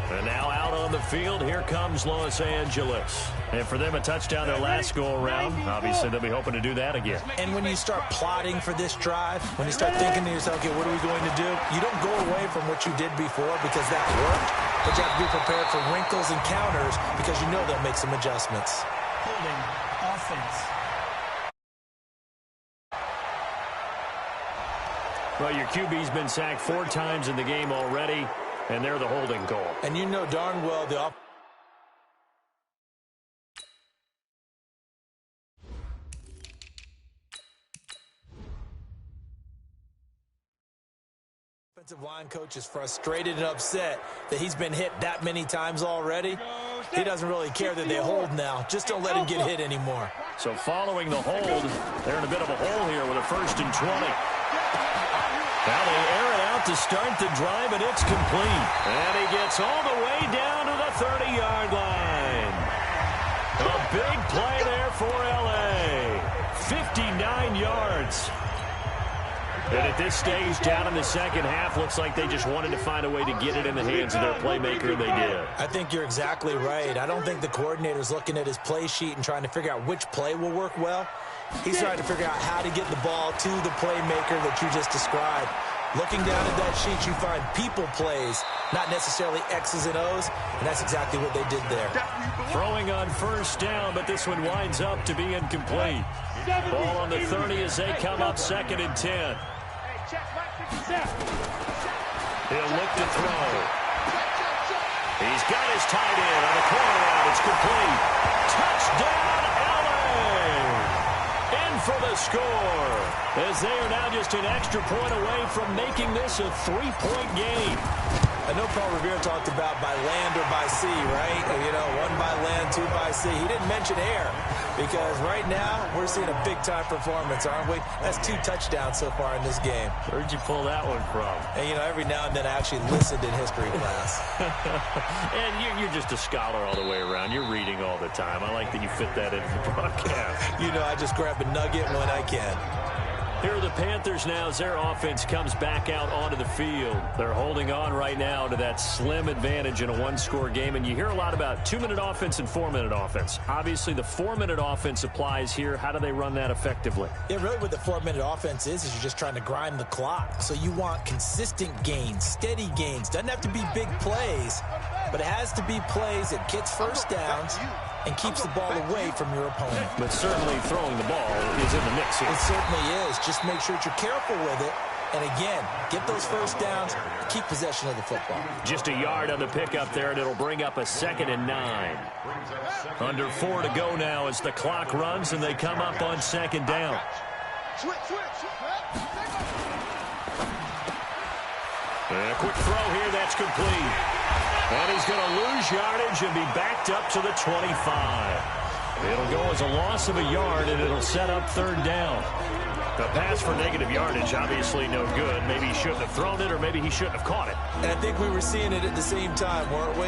And now out on the field, here comes Los Angeles. And for them, a touchdown their last go-around. Obviously, they'll be hoping to do that again. And when you start plotting for this drive, when you start thinking to yourself, okay, what are we going to do? You don't go away from what you did before because that worked, but you have to be prepared for wrinkles and counters because you know they'll make some adjustments. Holding offense. Well, your QB's been sacked 4 times in the game already, and they're the holding call. And you know darn well the offensive line coach is frustrated and upset that he's been hit that many times already. He doesn't really care that they hold now. Just don't let him get hit anymore. So following the hold, they're in a bit of a hole here with a 1st and 20. Now they air it out to start the drive, and it's complete. And he gets all the way down to the 30-yard line. A big play there for L.A. 59 yards. And at this stage, down in the second half, looks like they just wanted to find a way to get it in the hands of their playmaker, and they did. I think you're exactly right. I don't think the coordinator's looking at his play sheet and trying to figure out which play will work well. He's trying to figure out how to get the ball to the playmaker that you just described. Looking down at that sheet, you find people plays, not necessarily X's and O's, and that's exactly what they did there. Throwing on first down, but this one winds up to be incomplete. Ball on the 30 as they come up 2nd and 10. He'll look to throw. He's got his tight end on the corner route. It's complete. Touchdown, LA! In for the score, as they are now just an extra point away from making this a 3-point game. I know Paul Revere talked about by land or by sea, right? You know, 1 by land, 2 by sea. He didn't mention air because right now we're seeing a big-time performance, aren't we? That's 2 touchdowns so far in this game. Where'd you pull that one from? And, you know, every now and then I actually listened in history class. And you're just a scholar all the way around. You're reading all the time. I like that you fit that in the broadcast. You know, I just grab a nugget when I can. Here are the Panthers now as their offense comes back out onto the field. They're holding on right now to that slim advantage in a 1-score game. And you hear a lot about 2-minute offense and 4-minute offense. Obviously, the 4-minute offense applies here. How do they run that effectively? Yeah, really what the 4-minute offense is you're just trying to grind the clock. So you want consistent gains, steady gains. Doesn't have to be big plays, but it has to be plays that gets first downs and keeps the ball away from your opponent. But certainly throwing the ball is in the mix here. It certainly is. Just make sure that you're careful with it. And again, get those first downs, keep possession of the football. Just a yard on the pickup there, and it'll bring up a 2nd and 9. Under 4 to go now as the clock runs, and they come up on 2nd down. And a quick throw here, that's complete. And he's going to lose yardage and be backed up to the 25. It'll go as a loss of a yard, and it'll set up 3rd down. The pass for negative yardage, obviously no good. Maybe he shouldn't have thrown it, or maybe he shouldn't have caught it. And I think we were seeing it at the same time, weren't we?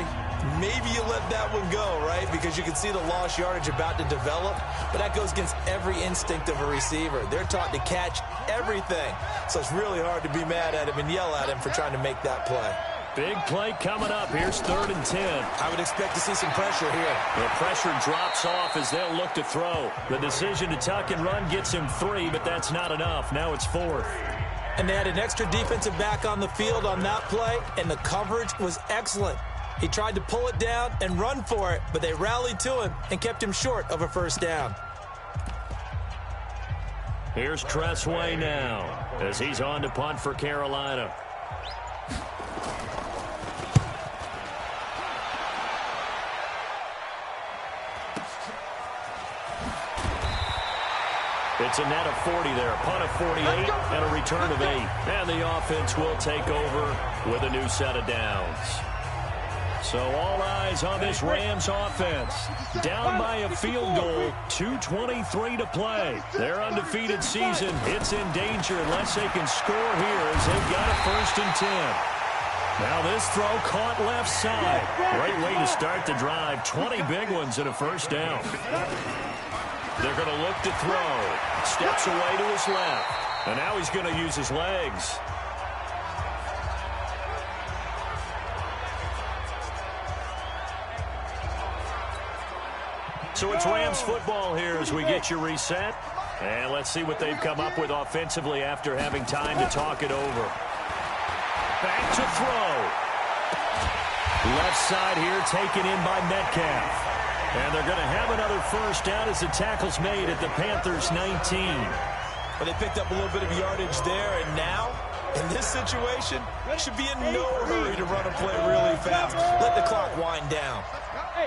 Maybe you let that one go, right? Because you can see the lost yardage about to develop. But that goes against every instinct of a receiver. They're taught to catch everything. So it's really hard to be mad at him and yell at him for trying to make that play. Big play coming up. Here's 3rd and 10. I would expect to see some pressure here. The pressure drops off as they'll look to throw. The decision to tuck and run gets him 3, but that's not enough. Now it's 4th. And they had an extra defensive back on the field on that play, and the coverage was excellent. He tried to pull it down and run for it, but they rallied to him and kept him short of a first down. Here's Tressway now as he's on to punt for Carolina. It's a net of 40 there, a punt of 48, and a return of 8. And the offense will take over with a new set of downs. So all eyes on this Rams offense. Down by a field goal, 2:23 to play. Their undefeated season, it's in danger unless they can score here as they've got a 1st and 10. Now this throw caught left side. Great way to start the drive. 20 big ones and a first down. They're going to look to throw. Steps away to his left. And now he's going to use his legs. So it's Rams football here as we get you reset. And let's see what they've come up with offensively after having time to talk it over. Back to throw. Left side here taken in by Metcalf. And they're going to have another first down as the tackle's made at the Panthers' 19. But they picked up a little bit of yardage there, and now, in this situation, should be in no hurry to run a play really fast. Let the clock wind down.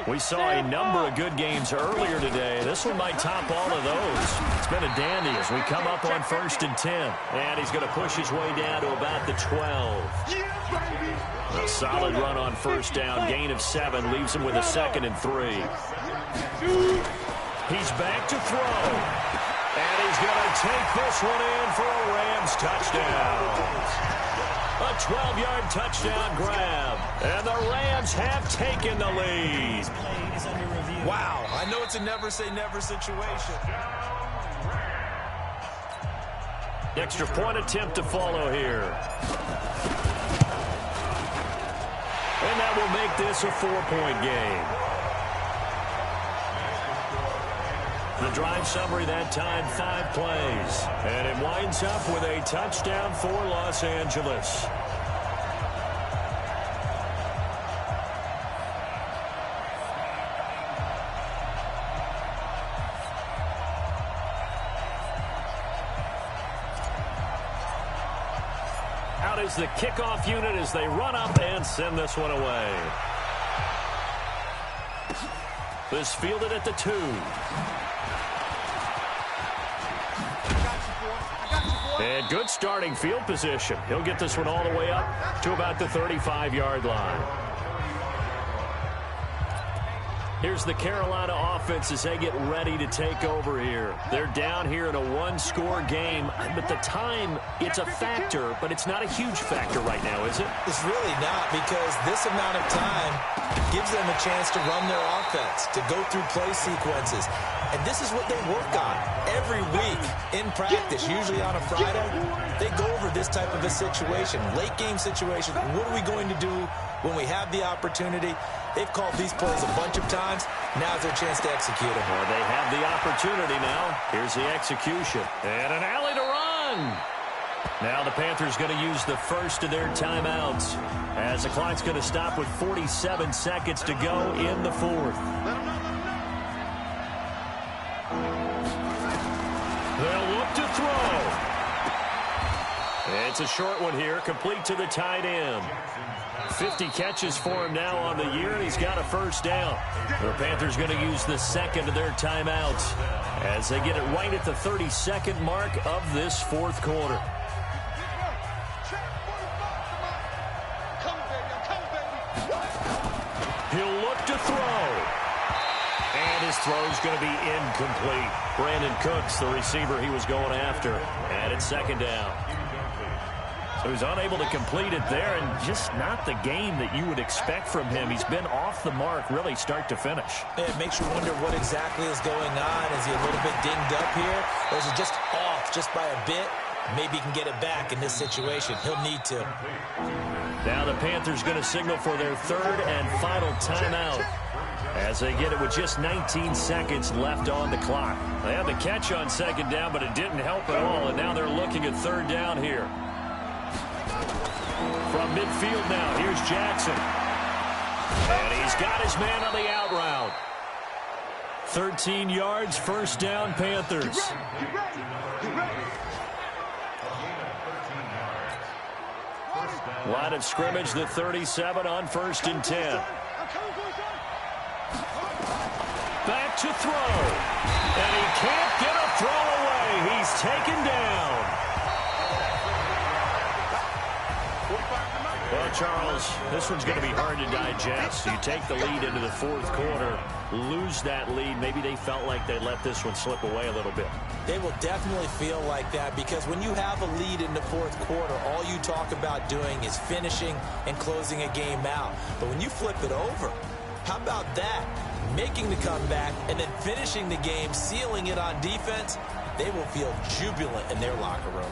We saw a number of good games earlier today. This one might top all of those. It's been a dandy as we come up on 1st and 10. And he's going to push his way down to about the 12. A solid run on first down. Gain of 7 leaves him with a 2nd and 3. He's back to throw. And he's going to take this one in for a Rams touchdown. A 12-yard touchdown grab. And the Rams have taken the lead. Wow, I know it's a never-say-never situation. Extra point attempt to follow here. And that will make this a 4-point game. The drive summary that time, 5 plays. And it winds up with a touchdown for Los Angeles. Out is the kickoff unit as they run up and send this one away. This fielded at the 2. And good starting field position. He'll get this one all the way up to about the 35-yard line. Here's the Carolina offense as they get ready to take over here. They're down here in a 1-score game. But the time, it's a factor, but it's not a huge factor right now, is it? It's really not, because this amount of time gives them a chance to run their offense, to go through play sequences. And this is what they work on every week in practice, usually on a Friday. They go over this type of a situation, late game situation. What are we going to do when we have the opportunity? They've called these plays a bunch of times. Now's their chance to execute them. Well, they have the opportunity now. Here's the execution. And an alley to run. Now the Panthers going to use the first of their timeouts as the clock's going to stop with 47 seconds to go in the 4th. They'll look to throw. It's a short one here, complete to the tight end. 50 catches for him now on the year, and he's got a first down. The Panthers going to use the second of their timeouts as they get it right at the 32nd mark of this 4th quarter. He'll look to throw. And his throw's going to be incomplete. Brandon Cooks, the receiver he was going after. And it's 2nd down. So he's unable to complete it there, and just not the game that you would expect from him. He's been off the mark, really, start to finish. It makes you wonder what exactly is going on. Is he a little bit dinged up here? Or is he just off just by a bit? Maybe he can get it back in this situation. He'll need to. Now the Panthers going to signal for their 3rd and final timeout as they get it with just 19 seconds left on the clock. They had the catch on 2nd down, but it didn't help at all, and now they're looking at 3rd down here. From midfield now, here's Jackson. And he's got his man on the out route. 13 yards, 1st down, Panthers. Line of scrimmage, the 37 on 1st and 10. Back to throw. And he can't get a throw away. He's taken down. Well, Charles, this one's going to be hard to digest. You take the lead into the 4th quarter, lose that lead. Maybe they felt like they let this one slip away a little bit. They will definitely feel like that, because when you have a lead in the 4th quarter, all you talk about doing is finishing and closing a game out. But when you flip it over, how about that? Making the comeback and then finishing the game, sealing it on defense, they will feel jubilant in their locker room.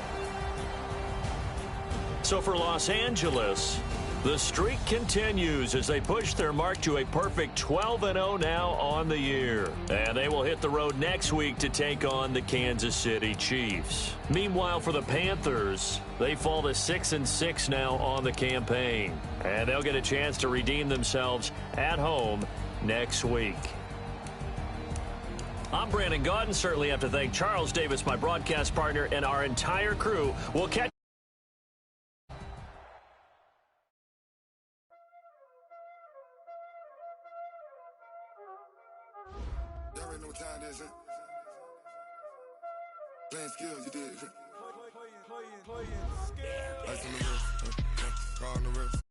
So for Los Angeles, the streak continues as they push their mark to a perfect 12-0 now on the year. And they will hit the road next week to take on the Kansas City Chiefs. Meanwhile, for the Panthers, they fall to 6-6 now on the campaign. And they'll get a chance to redeem themselves at home next week. I'm Brandon Gaudin. Certainly have to thank Charles Davis, my broadcast partner, and our entire crew. We'll catch Y'all already know what time it is, huh? Playing skills, you did, huh? Playing skills. Ice on the wrist, car on the wrist.